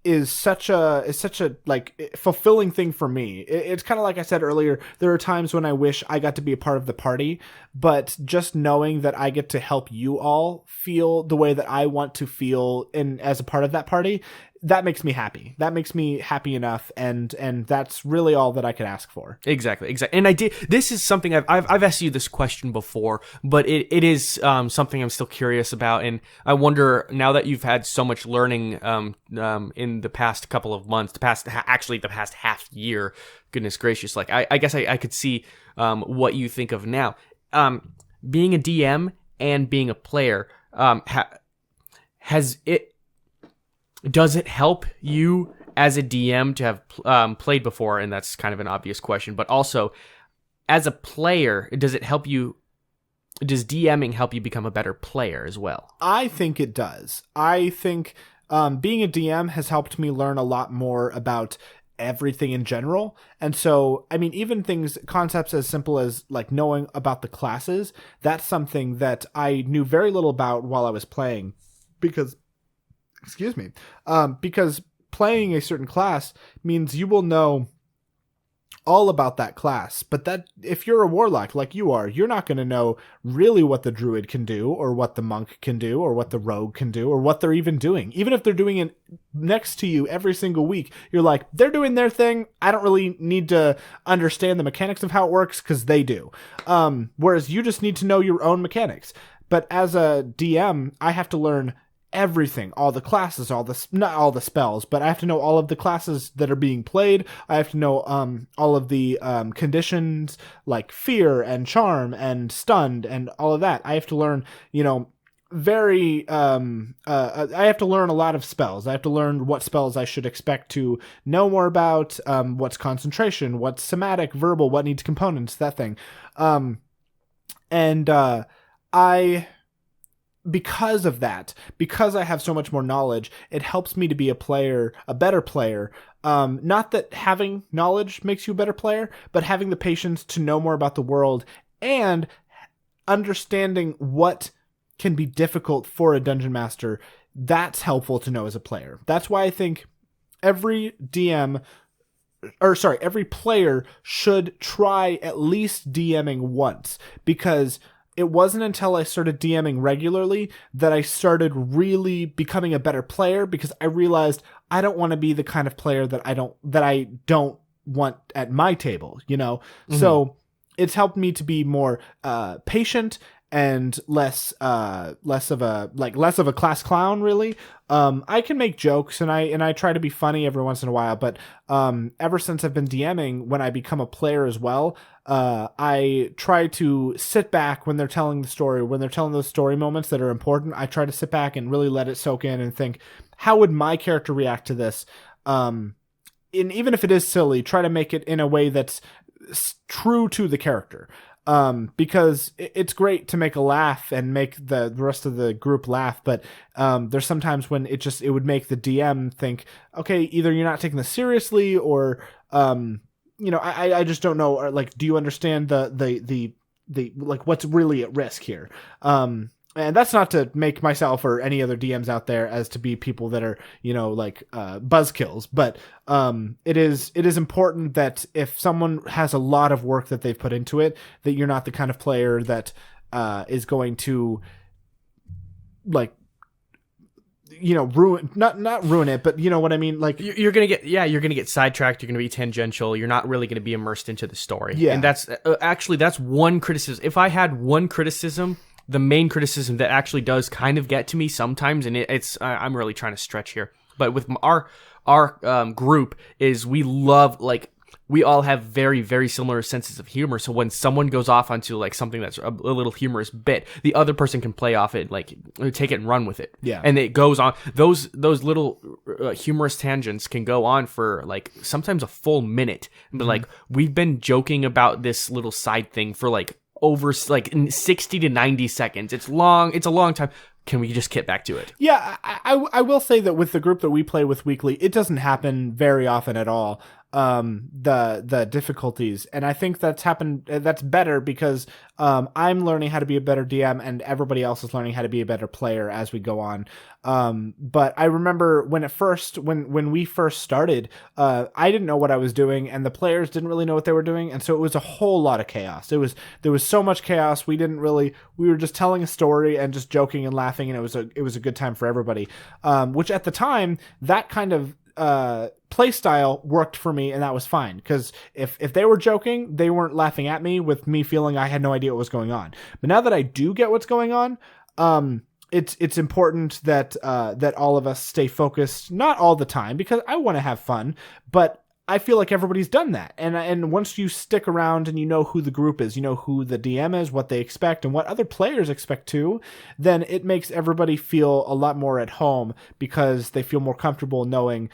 is such a like fulfilling thing for me. It's kind of like I said earlier, there are times when I wish I got to be a part of the party, but just knowing that I get to help you all feel the way that I want to feel as a part of that party, that makes me happy. That makes me happy enough, and that's really all that I could ask for. Exactly. And this is something I've asked you this question before, but it is something I'm still curious about, and I wonder, now that you've had so much learning in the past couple of months, the past half year, goodness gracious, like I guess I could see what you think of now. Being a DM and being a player, does it help you as a DM to have played before? And that's kind of an obvious question, but also as a player, does DMing help you become a better player as well? I think it does. I think being a DM has helped me learn a lot more about everything in general. And so, I mean, even concepts as simple as like knowing about the classes, that's something that I knew very little about while I was playing because, because playing a certain class means you will know all about that class. But that if you're a warlock like you are, you're not going to know really what the druid can do or what the monk can do or what the rogue can do or what they're even doing. Even if they're doing it next to you every single week, you're like, they're doing their thing. I don't really need to understand the mechanics of how it works because they do. Whereas you just need to know your own mechanics. But as a DM, I have to learn everything, all the classes, not all the spells, but I have to know all of the classes that are being played. I have to know all of the conditions like fear and charm and stunned and all of that. I have to learn, I have to learn a lot of spells. I have to learn what spells I should expect to know more about, what's concentration, what's somatic, verbal, what needs components, that thing. Because of that, because I have so much more knowledge, it helps me to be a better player. Not that having knowledge makes you a better player, but having the patience to know more about the world and understanding what can be difficult for a dungeon master, that's helpful to know as a player. That's why I think every player should try at least DMing once, because it wasn't until I started DMing regularly that I started really becoming a better player, because I realized I don't want to be the kind of player that I don't want at my table, Mm-hmm. So it's helped me to be more patient and less of a class clown, really. I can make jokes and I try to be funny every once in a while, but ever since I've been DMing, when I become a player as well, I try to sit back when they're telling the story, when they're telling those story moments that are important. I try to sit back and really let it soak in and think, how would my character react to this? And even if it is silly, try to make it in a way that's true to the character. Because it's great to make a laugh and make the rest of the group laugh, but there's sometimes when it would make the DM think, okay, either you're not taking this seriously, or I just don't know, or like, do you understand the like what's really at risk here? And that's not to make myself or any other DMs out there as to be people that are, buzzkills. But it is important that if someone has a lot of work that they've put into it, that you're not the kind of player that is going to ruin, not ruin it, but you know what I mean? Like you're going to get sidetracked. You're going to be tangential. You're not really going to be immersed into the story. Yeah. And that's one criticism. If I had one criticism, the main criticism that actually does kind of get to me sometimes, and it's I'm really trying to stretch here, but with our group is we all have very, very similar senses of humor. So when someone goes off onto like something that's a little humorous bit, the other person can play off it, like take it and run with it. Yeah. And it goes on. Those little humorous tangents can go on for like sometimes a full minute. But like we've been joking about this little side thing for like over like 60 to 90 seconds. It's long. It's a long time. Can we just get back to it? Yeah, I will say that with the group that we play with weekly, it doesn't happen very often at all. The difficulties, and I think that's better because I'm learning how to be a better DM and everybody else is learning how to be a better player as we go on. But I remember when we first started, I didn't know what I was doing and the players didn't really know what they were doing, and so it was a whole lot of chaos. There was so much chaos. We were just telling a story and just joking and laughing, and it was a good time for everybody. Which at the time, that kind of play style worked for me, and that was fine, because if they were joking, they weren't laughing at me with me feeling I had no idea what was going on. But now that I do get what's going on, it's important that all of us stay focused, not all the time, because I want to have fun, but I feel like everybody's done that. And once you stick around and you know who the group is, you know who the DM is, what they expect, and what other players expect too, then it makes everybody feel a lot more at home, because they feel more comfortable knowing,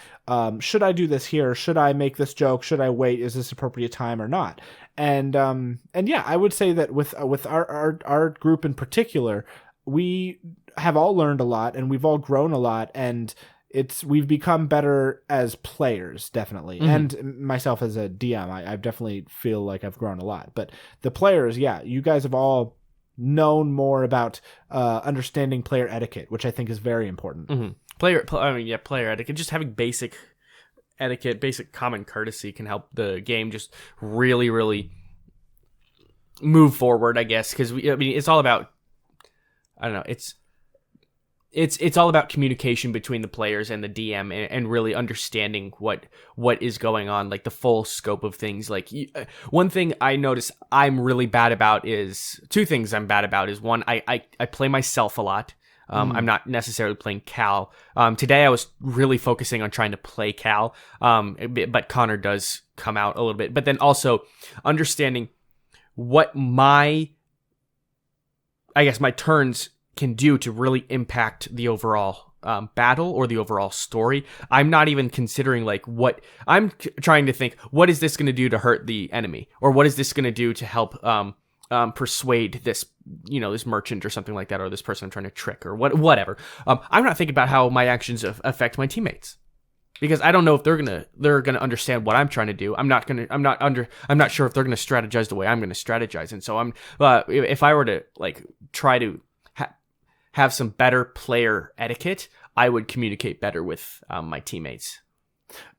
should I do this here? Should I make this joke? Should I wait? Is this appropriate time or not? And yeah, I would say that with our group in particular, we have all learned a lot and we've all grown a lot, and we've become better as players, definitely, and myself as a DM, I definitely feel like I've grown a lot. But the players, yeah, you guys have all known more about understanding player etiquette, which I think is very important. Player etiquette, just having basic etiquette, basic common courtesy can help the game just really, really move forward, I guess, because it's all about, I don't know, it's all about communication between the players and the DM, and really understanding what is going on, like the full scope of things. Like one thing I notice I'm really bad about is two things I'm bad about is one, I play myself a lot. I'm not necessarily playing Cal. Today I was really focusing on trying to play Cal, but Connor does come out a little bit. But then also understanding what my turns can do to really impact the overall battle or the overall story. I'm not even considering like what I'm trying to think. What is this going to do to hurt the enemy, or what is this going to do to help persuade this, this merchant or something like that, or this person I'm trying to trick or whatever. I'm not thinking about how my actions affect my teammates, because I don't know if they're gonna understand what I'm trying to do. I'm not sure if they're gonna strategize the way I'm gonna strategize. And so if I were to like try to have some better player etiquette, I would communicate better with my teammates.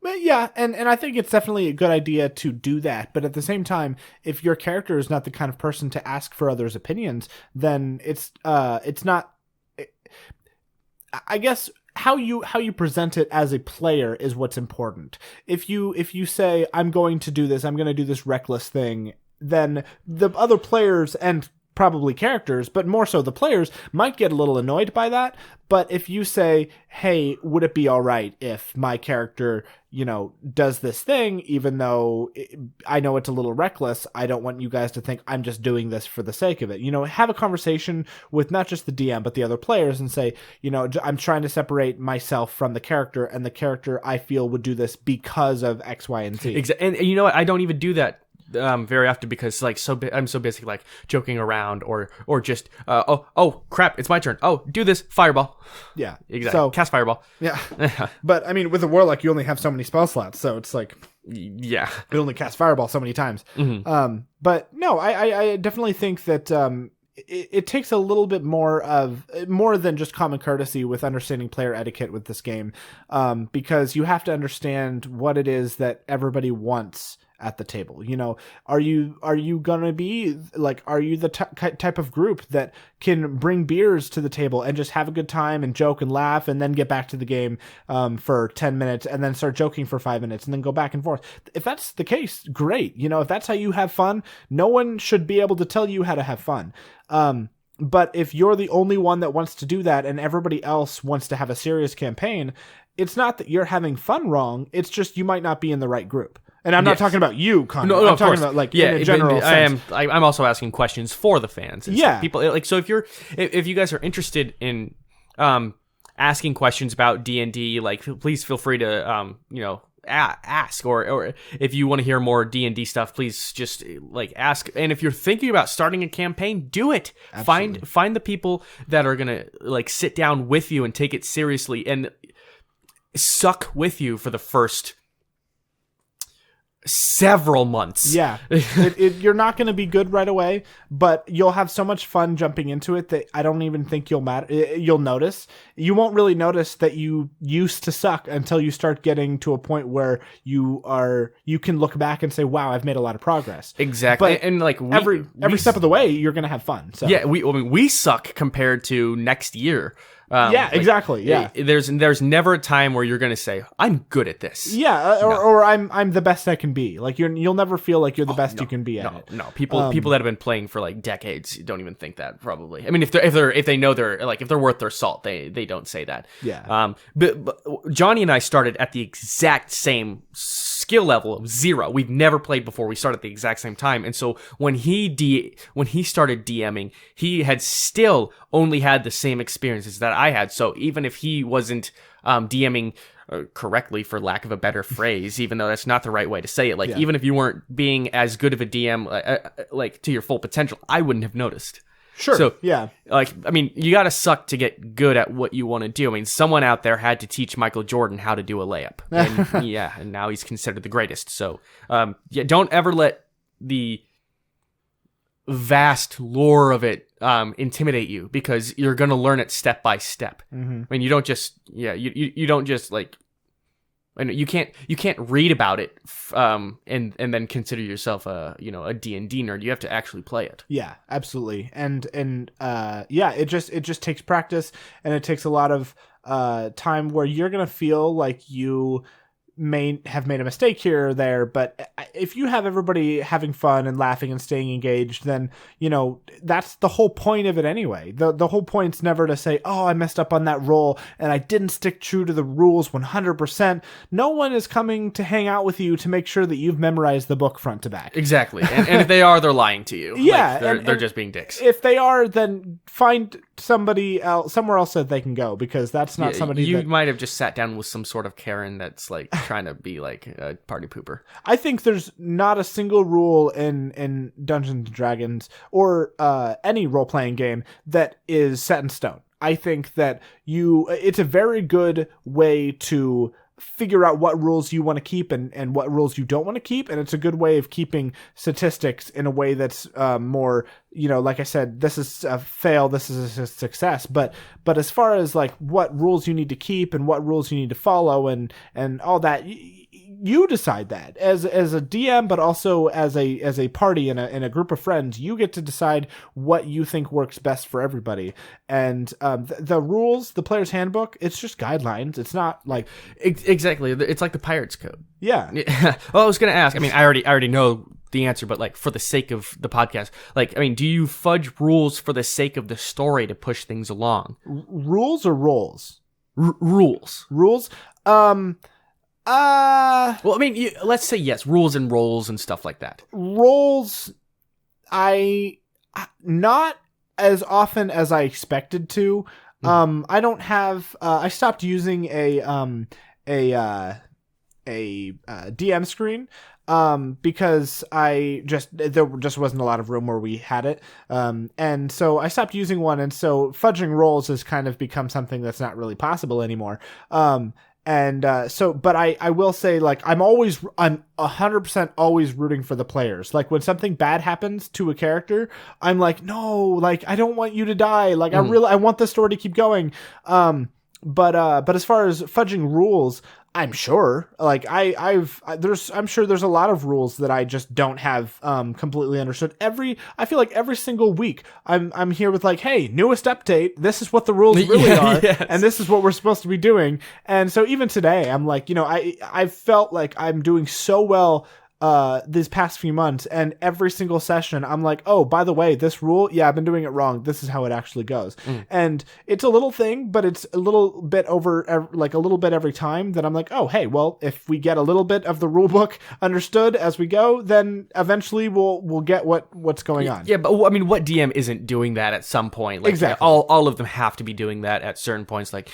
Yeah, and I think it's definitely a good idea to do that. But at the same time, if your character is not the kind of person to ask for others' opinions, then it's not. I guess how you present it as a player is what's important. If you say, I'm going to do this reckless thing, then the other players and probably characters, but more so the players, might get a little annoyed by that. But if you say, hey, would it be all right if my character, does this thing, even though I know it's a little reckless, I don't want you guys to think I'm just doing this for the sake of it. Have a conversation with not just the DM, but the other players and say, I'm trying to separate myself from the character, and the character I feel would do this because of X, Y, and Z. And you know what? I don't even do that very often, because I'm so busy like joking around or just oh crap, it's my turn, do this fireball. Yeah, exactly. So cast fireball. Yeah. But I mean, with a warlock you only have so many spell slots, so it's like, yeah, you only cast fireball so many times. But no, I definitely think that it takes a little bit more than just common courtesy with understanding player etiquette with this game, because you have to understand what it is that everybody wants at the table. Are you gonna be like, are you the type of group that can bring beers to the table and just have a good time and joke and laugh, and then get back to the game for 10 minutes and then start joking for 5 minutes and then go back and forth? If that's the case, great. If that's how you have fun, no one should be able to tell you how to have fun. But if you're the only one that wants to do that and everybody else wants to have a serious campaign, it's not that you're having fun wrong, it's just you might not be in the right group. And I'm not talking about you, Connor. No, I'm talking about in a general sense. I'm also asking questions for the fans. And yeah, people like, so if you guys are interested in asking questions about D&D, like please feel free to ask, or if you want to hear more D&D stuff, please just like ask. And if you're thinking about starting a campaign, do it. Absolutely. Find the people that are gonna like sit down with you and take it seriously and suck with you for the first several months. Yeah. You're not going to be good right away, but you'll have so much fun jumping into it that I don't even think you'll notice. You won't really notice that you used to suck until you start getting to a point where you can look back and say, wow, I've made a lot of progress. Exactly. But and like every step of the way, you're going to have fun. So yeah, we suck compared to next year. Yeah, exactly. Yeah, there's never a time where you're going to say, I'm good at this. Yeah, or I'm the best I can be. Like you'll never feel like you're the best you can be at it. No, people that have been playing for like decades don't even think that, probably. I mean, if they know they're like, if they're worth their salt, they don't say that. Yeah. But Johnny and I started at the exact same skill level of 0. We've never played before. We started at the exact same time, and so when he started DMing, he had still only had the same experiences that I had. So even if he wasn't DMing correctly, for lack of a better phrase, even though that's not the right way to say it, even if you weren't being as good of a DM like to your full potential, I wouldn't have noticed. Sure. So yeah. like, I mean, you got to suck to get good at what you want to do. I mean, someone out there had to teach Michael Jordan how to do a layup, and and now he's considered the greatest. So, don't ever let the vast lore of it intimidate you, because you're going to learn it step by step. Mm-hmm. I mean, you don't just you don't just like. And you can't read about it and then consider yourself a D&D nerd. You have to actually play it. Yeah, absolutely. And it just takes practice, and it takes a lot of time where you're going to feel like you may have made a mistake here or there, but if you have everybody having fun and laughing and staying engaged, then that's the whole point of it anyway. The whole point's never to say, oh, I messed up on that roll and I didn't stick true to the rules 100%. No one is coming to hang out with you to make sure that you've memorized the book front to back. Exactly. And if they are, they're lying to you. Yeah, like, they're just being dicks. If they are, then find somebody else, somewhere else that they can go, because that's not somebody you might have just sat down with some sort of Karen that's like trying to be like a party pooper. I think there's not a single rule in Dungeons & Dragons or any role-playing game that is set in stone. I think that it's a very good way to figure out what rules you want to keep and what rules you don't want to keep, and it's a good way of keeping statistics in a way that's more, like I said, this is a fail, this is a success, but as far as like what rules you need to keep and what rules you need to follow and all that, you decide that as a DM, but also as a party in a group of friends. You get to decide what you think works best for everybody. And the rules, the player's handbook, it's just guidelines. It's not like exactly. It's like the Pirate's Code. Yeah. Well, I was gonna ask. I mean, I already know the answer, but like for the sake of the podcast, like, I mean, do you fudge rules for the sake of the story to push things along? Rules or roles? Rules. Rules. Well, I mean, let's say yes, rules and roles and stuff like that. Roles, not as often as I expected to. I don't have. I stopped using a DM screen because there just wasn't a lot of room where we had it, and so I stopped using one, and so fudging roles has kind of become something that's not really possible anymore. But I will say, like, I'm 100% always rooting for the players. Like, when something bad happens to a character, I'm like, no, like, I don't want you to die. Like, I want the story to keep going. But as far as fudging rules, I'm sure, like, I'm sure there's a lot of rules that I just don't have completely understood. I feel like every single week I'm here with like, hey, newest update, this is what the rules really are, yes, and this is what we're supposed to be doing. And so even today, I'm like, I felt like I'm doing so well these past few months, and every single session I'm like, oh, by the way, this rule, yeah, I've been doing it wrong, this is how it actually goes. And it's a little thing, but it's a little bit every time that I'm like, oh, hey, well, if we get a little bit of the rule book understood as we go, then eventually we'll get what's going on. Yeah, but I mean, what DM isn't doing that at some point? Like, exactly. All of them have to be doing that at certain points. Like,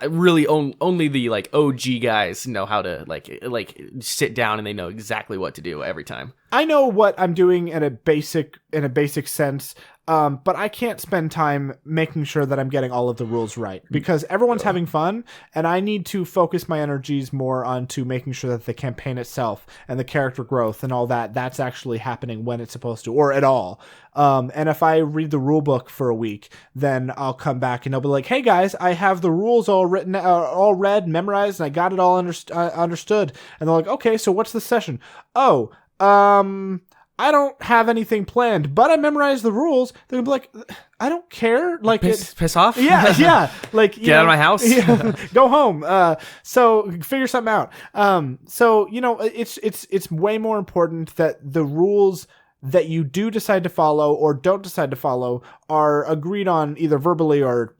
really only the like OG guys know how to like sit down and they know exactly what to do every time. I know what I'm doing in a basic sense, but I can't spend time making sure that I'm getting all of the rules right, because everyone's having fun, and I need to focus my energies more onto making sure that the campaign itself and the character growth and all that's actually happening when it's supposed to, or at all. And if I read the rule book for a week, then I'll come back and I'll be like, hey guys, I have the rules all written, all read, memorized, and I got it all understood. And they're like, okay, so what's the session? Oh, I don't have anything planned, but I memorized the rules. They're gonna be like, I don't care. Like, piss off. Yeah. Like, get out of my house. Yeah, go home. So figure something out. So it's way more important that the rules that you do decide to follow or don't decide to follow are agreed on either verbally or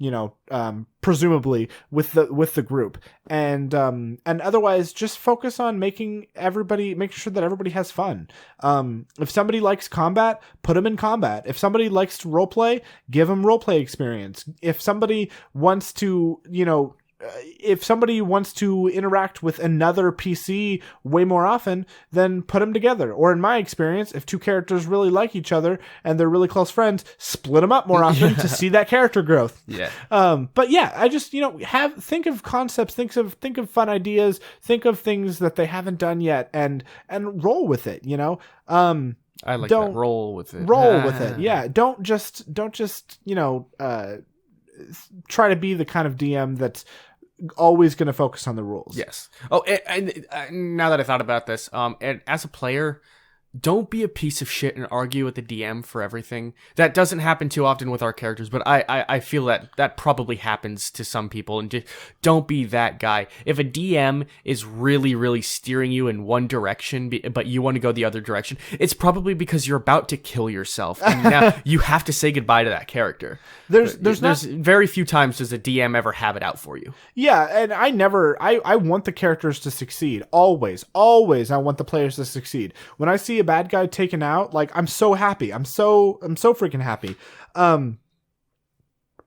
presumably with the group, and otherwise just focus on making sure that everybody has fun. If somebody likes combat, put them in combat. If somebody likes to roleplay, give them roleplay experience. If somebody wants to if somebody wants to interact with another PC way more often, then put them together. Or in my experience, if two characters really like each other and they're really close friends, split them up more often to see that character growth. Yeah. But yeah, I just, think of concepts, think of fun ideas, think of things that they haven't done yet, and roll with it. I like that. Roll with it. Roll with it. Yeah. Don't just try to be the kind of DM that's always going to focus on the rules. Yes. Oh, and now that I thought about this, and as a player, don't be a piece of shit and argue with the DM for everything. That doesn't happen too often with our characters, but I feel that probably happens to some people, and just don't be that guy. If a DM is really, really steering you in one direction, but you want to go the other direction, it's probably because you're about to kill yourself, and now you have to say goodbye to that character. There's very few times does a DM ever have it out for you. Yeah, and I want the characters to succeed. Always I want the players to succeed. When I see a bad guy taken out, like, I'm so happy. I'm so freaking happy.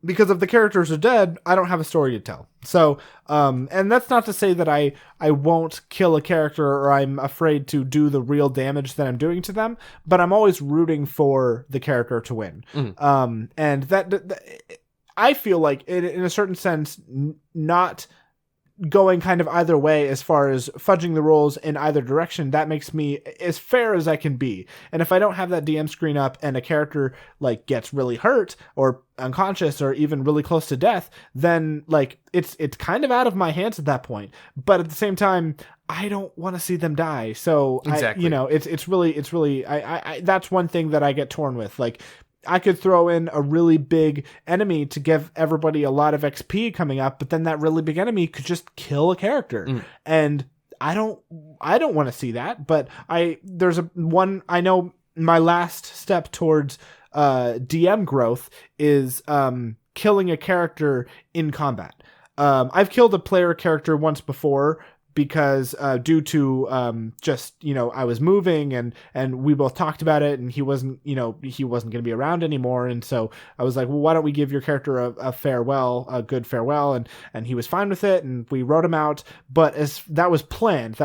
Because if the characters are dead, I don't have a story to tell. So, and that's not to say that I won't kill a character or I'm afraid to do the real damage that I'm doing to them, but I'm always rooting for the character to win. Mm. And that I feel like in a certain sense, not going kind of either way as far as fudging the rules in either direction, that makes me as fair as I can be. And if I don't have that DM screen up and a character like gets really hurt or unconscious or even really close to death, then like it's kind of out of my hands at that point. But at the same time, I don't want to see them die. So exactly. It's really I that's one thing that I get torn with. Like, I could throw in a really big enemy to give everybody a lot of XP coming up, but then that really big enemy could just kill a character. Mm. And I don't want to see that, but I know my last step towards DM growth is killing a character in combat. I've killed a player character once before, because due to I was moving and we both talked about it, and he wasn't going to be around anymore, and so I was like, well, why don't we give your character a good farewell, and he was fine with it, and we wrote him out. But that was planned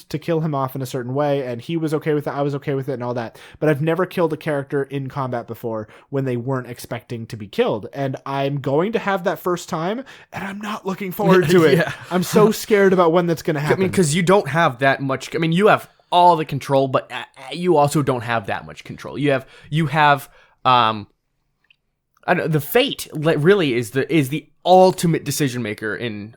to kill him off in a certain way, and he was okay with it, I was okay with it, and all that. But I've never killed a character in combat before when they weren't expecting to be killed, and I'm going to have that first time, and I'm not looking forward to it. Yeah. I'm so scared about when that's going to happen. I mean, because you don't have that much. I mean, you have all the control, but you also don't have that much control. You have I don't know, the fate really is the ultimate decision maker in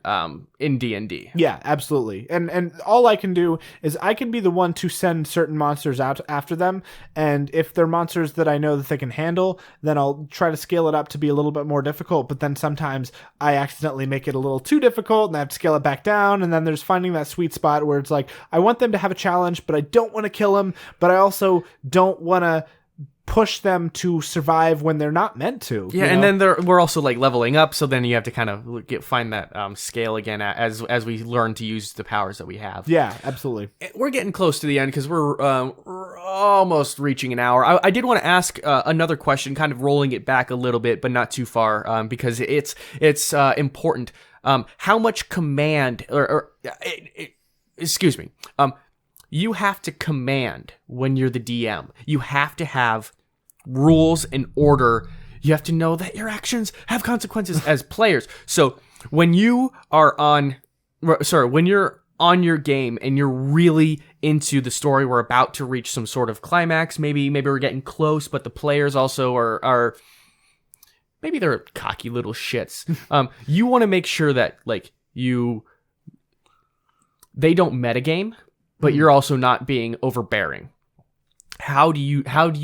D&D. Yeah, absolutely. And all I can do is I can be the one to send certain monsters out after them, and if they're monsters that I know that they can handle, then I'll try to scale it up to be a little bit more difficult, but then sometimes I accidentally make it a little too difficult and I have to scale it back down, and then there's finding that sweet spot where it's like, I want them to have a challenge, but I don't want to kill them, but I also don't want to push them to survive when they're not meant to. Yeah, and then we're also like leveling up, so then you have to kind of find that scale again as we learn to use the powers that we have. Yeah, absolutely. We're getting close to the end because we're almost reaching an hour. I did want to ask another question, kind of rolling it back a little bit, but not too far, because it's important. How much command excuse me. You have to command when you're the DM. You have to have rules and order. You have to know that your actions have consequences as players. So when you're on your game and you're really into the story, we're about to reach some sort of climax. Maybe we're getting close, but the players also are maybe they're cocky little shits. You want to make sure that like they don't metagame, but you're also not being overbearing. How do you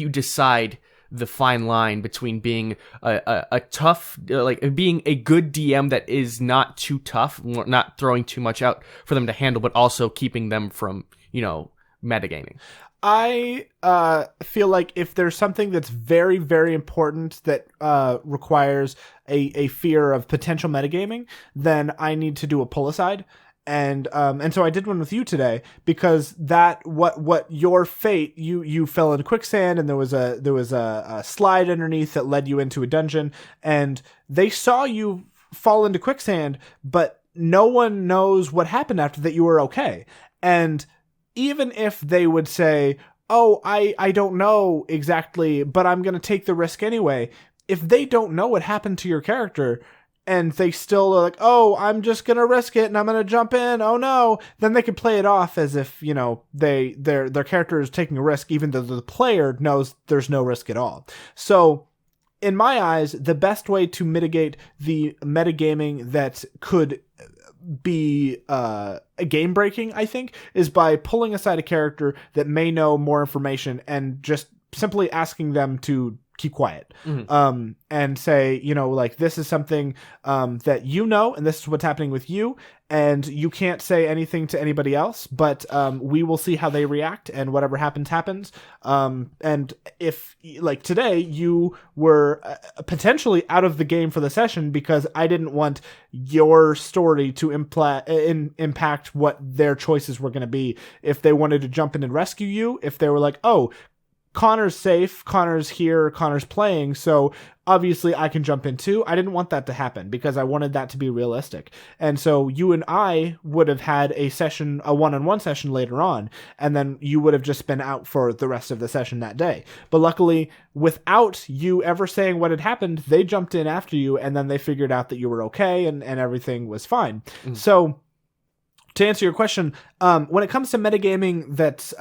decide the fine line between being a tough, like being a good DM that is not too tough, not throwing too much out for them to handle, but also keeping them from, metagaming? I feel like if there's something that's very, very important that requires a fear of potential metagaming, then I need to do a pull aside. And so I did one with you today because what your fate, you fell in quicksand and there was a slide underneath that led you into a dungeon, and they saw you fall into quicksand, but no one knows what happened after that. You were okay. And even if they would say, oh, I don't know exactly, but I'm going to take the risk anyway. If they don't know what happened to your character and they still are like, oh, I'm just going to risk it and I'm going to jump in. Oh no. Then they could play it off as if, their character is taking a risk, even though the player knows there's no risk at all. So in my eyes, the best way to mitigate the metagaming that could be game breaking, I think, is by pulling aside a character that may know more information and just simply asking them to keep quiet. And say, this is something that and this is what's happening with you, and you can't say anything to anybody else, but we will see how they react, and whatever happens. And if, like today, you were potentially out of the game for the session because I didn't want your story to impact what their choices were going to be. If they wanted to jump in and rescue you, if they were like, oh, Connor's safe, Connor's here, Connor's playing, so obviously I can jump in too. I didn't want that to happen because I wanted that to be realistic. And so you and I would have had a one-on-one session later on, and then you would have just been out for the rest of the session that day. But luckily, without you ever saying what had happened, they jumped in after you, and then they figured out that you were okay and everything was fine. So to answer your question, when it comes to metagaming that's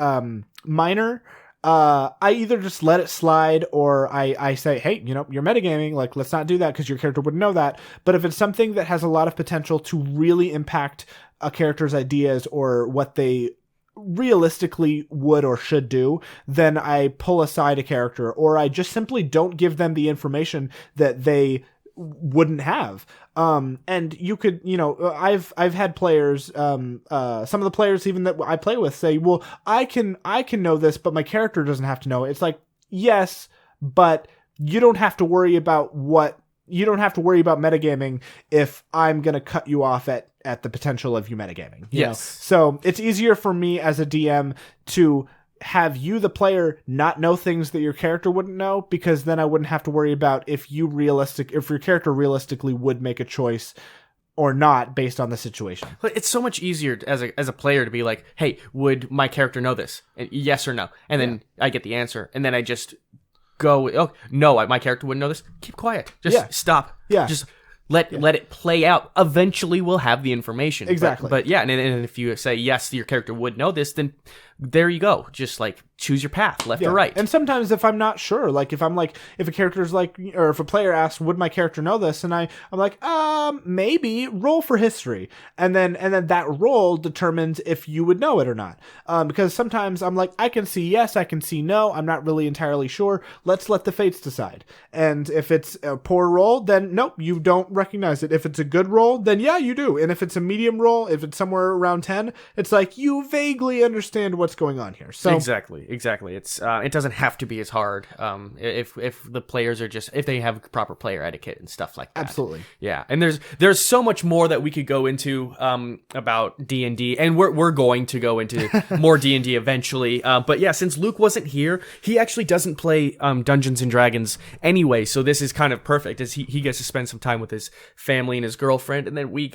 minor, I either just let it slide or I say, hey, you're metagaming, like, let's not do that because your character wouldn't know that. But if it's something that has a lot of potential to really impact a character's ideas or what they realistically would or should do, then I pull aside a character, or I just simply don't give them the information that they wouldn't have. And you could, I've had players, some of the players even that I play with say, well, I can know this, but my character doesn't have to know it. It's like, yes, but you don't have to worry about metagaming if I'm going to cut you off at the potential of you metagaming. You know? So it's easier for me as a DM to have you, the player, not know things that your character wouldn't know, because then I wouldn't have to worry about if your character realistically would make a choice or not based on the situation. It's so much easier as a player to be like, hey, would my character know this? And yes or no. And then I get the answer. And then I just go, oh, no, my character wouldn't know this. Keep quiet. Just stop. Yeah. Just let it play out. Eventually we'll have the information. Exactly. But and if you say, yes, your character would know this, then there you go. Just like choose your path, left or right. And sometimes if I'm not sure, like if a character's like, or if a player asks, would my character know this? And I'm like, maybe roll for history. And then that roll determines if you would know it or not. Because sometimes I'm like, I can see yes, I can see no. I'm not really entirely sure. Let's let the fates decide. And if it's a poor roll, then nope, you don't recognize it. If it's a good roll, then yeah, you do. And if it's a medium roll, if it's somewhere around 10, it's like you vaguely understand what's going on here. So exactly. It's it doesn't have to be as hard if the players are just, if they have proper player etiquette and stuff like that. Absolutely. Yeah, and there's so much more that we could go into about D&D, and we're going to go into more D&D eventually. But yeah, since Luke wasn't here, he actually doesn't play Dungeons and Dragons anyway, so this is kind of perfect as he gets to spend some time with his family and his girlfriend, and then we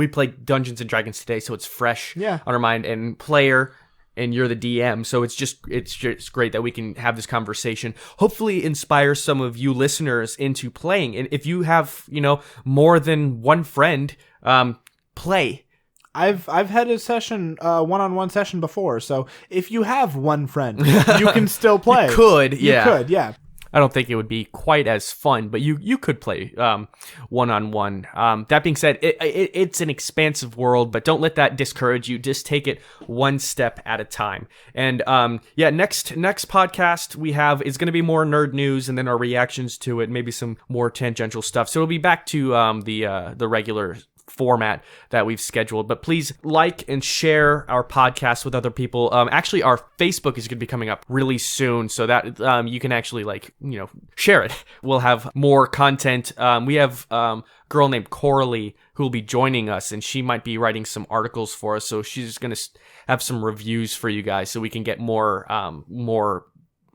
played Dungeons and Dragons today, so it's fresh on our mind, and player, and you're the DM, so it's just great that we can have this conversation. Hopefully inspire some of you listeners into playing. And if you have, more than one friend, play. I've had a session, one-on-one session before, so if you have one friend, you can still play. You could, yeah. I don't think it would be quite as fun, but you could play one-on-one. That being said, it's an expansive world, but don't let that discourage you. Just take it one step at a time. And next podcast we have is going to be more nerd news, and then our reactions to it, maybe some more tangential stuff. So it'll be back to the regular format that we've scheduled, but please like and share our podcast with other people. Actually, our Facebook is going to be coming up really soon, so that you can actually share it. We'll have more content. We have a girl named Coralie who will be joining us, and she might be writing some articles for us, so she's going to have some reviews for you guys, so we can get more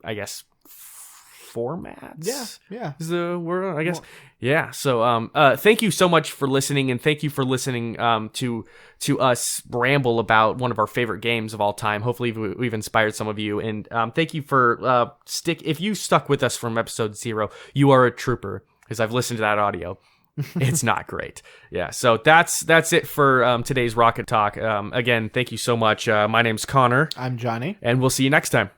I guess formats. Yeah. Is the word, I guess. Yeah. So, thank you so much for listening, and thank you for listening to us ramble about one of our favorite games of all time. Hopefully, we've inspired some of you, and thank you for if you stuck with us from episode 0, you are a trooper, because I've listened to that audio. It's not great. Yeah. So that's it for today's Rocket Talk. Again, thank you so much. My name's Connor. I'm Johnny. And we'll see you next time.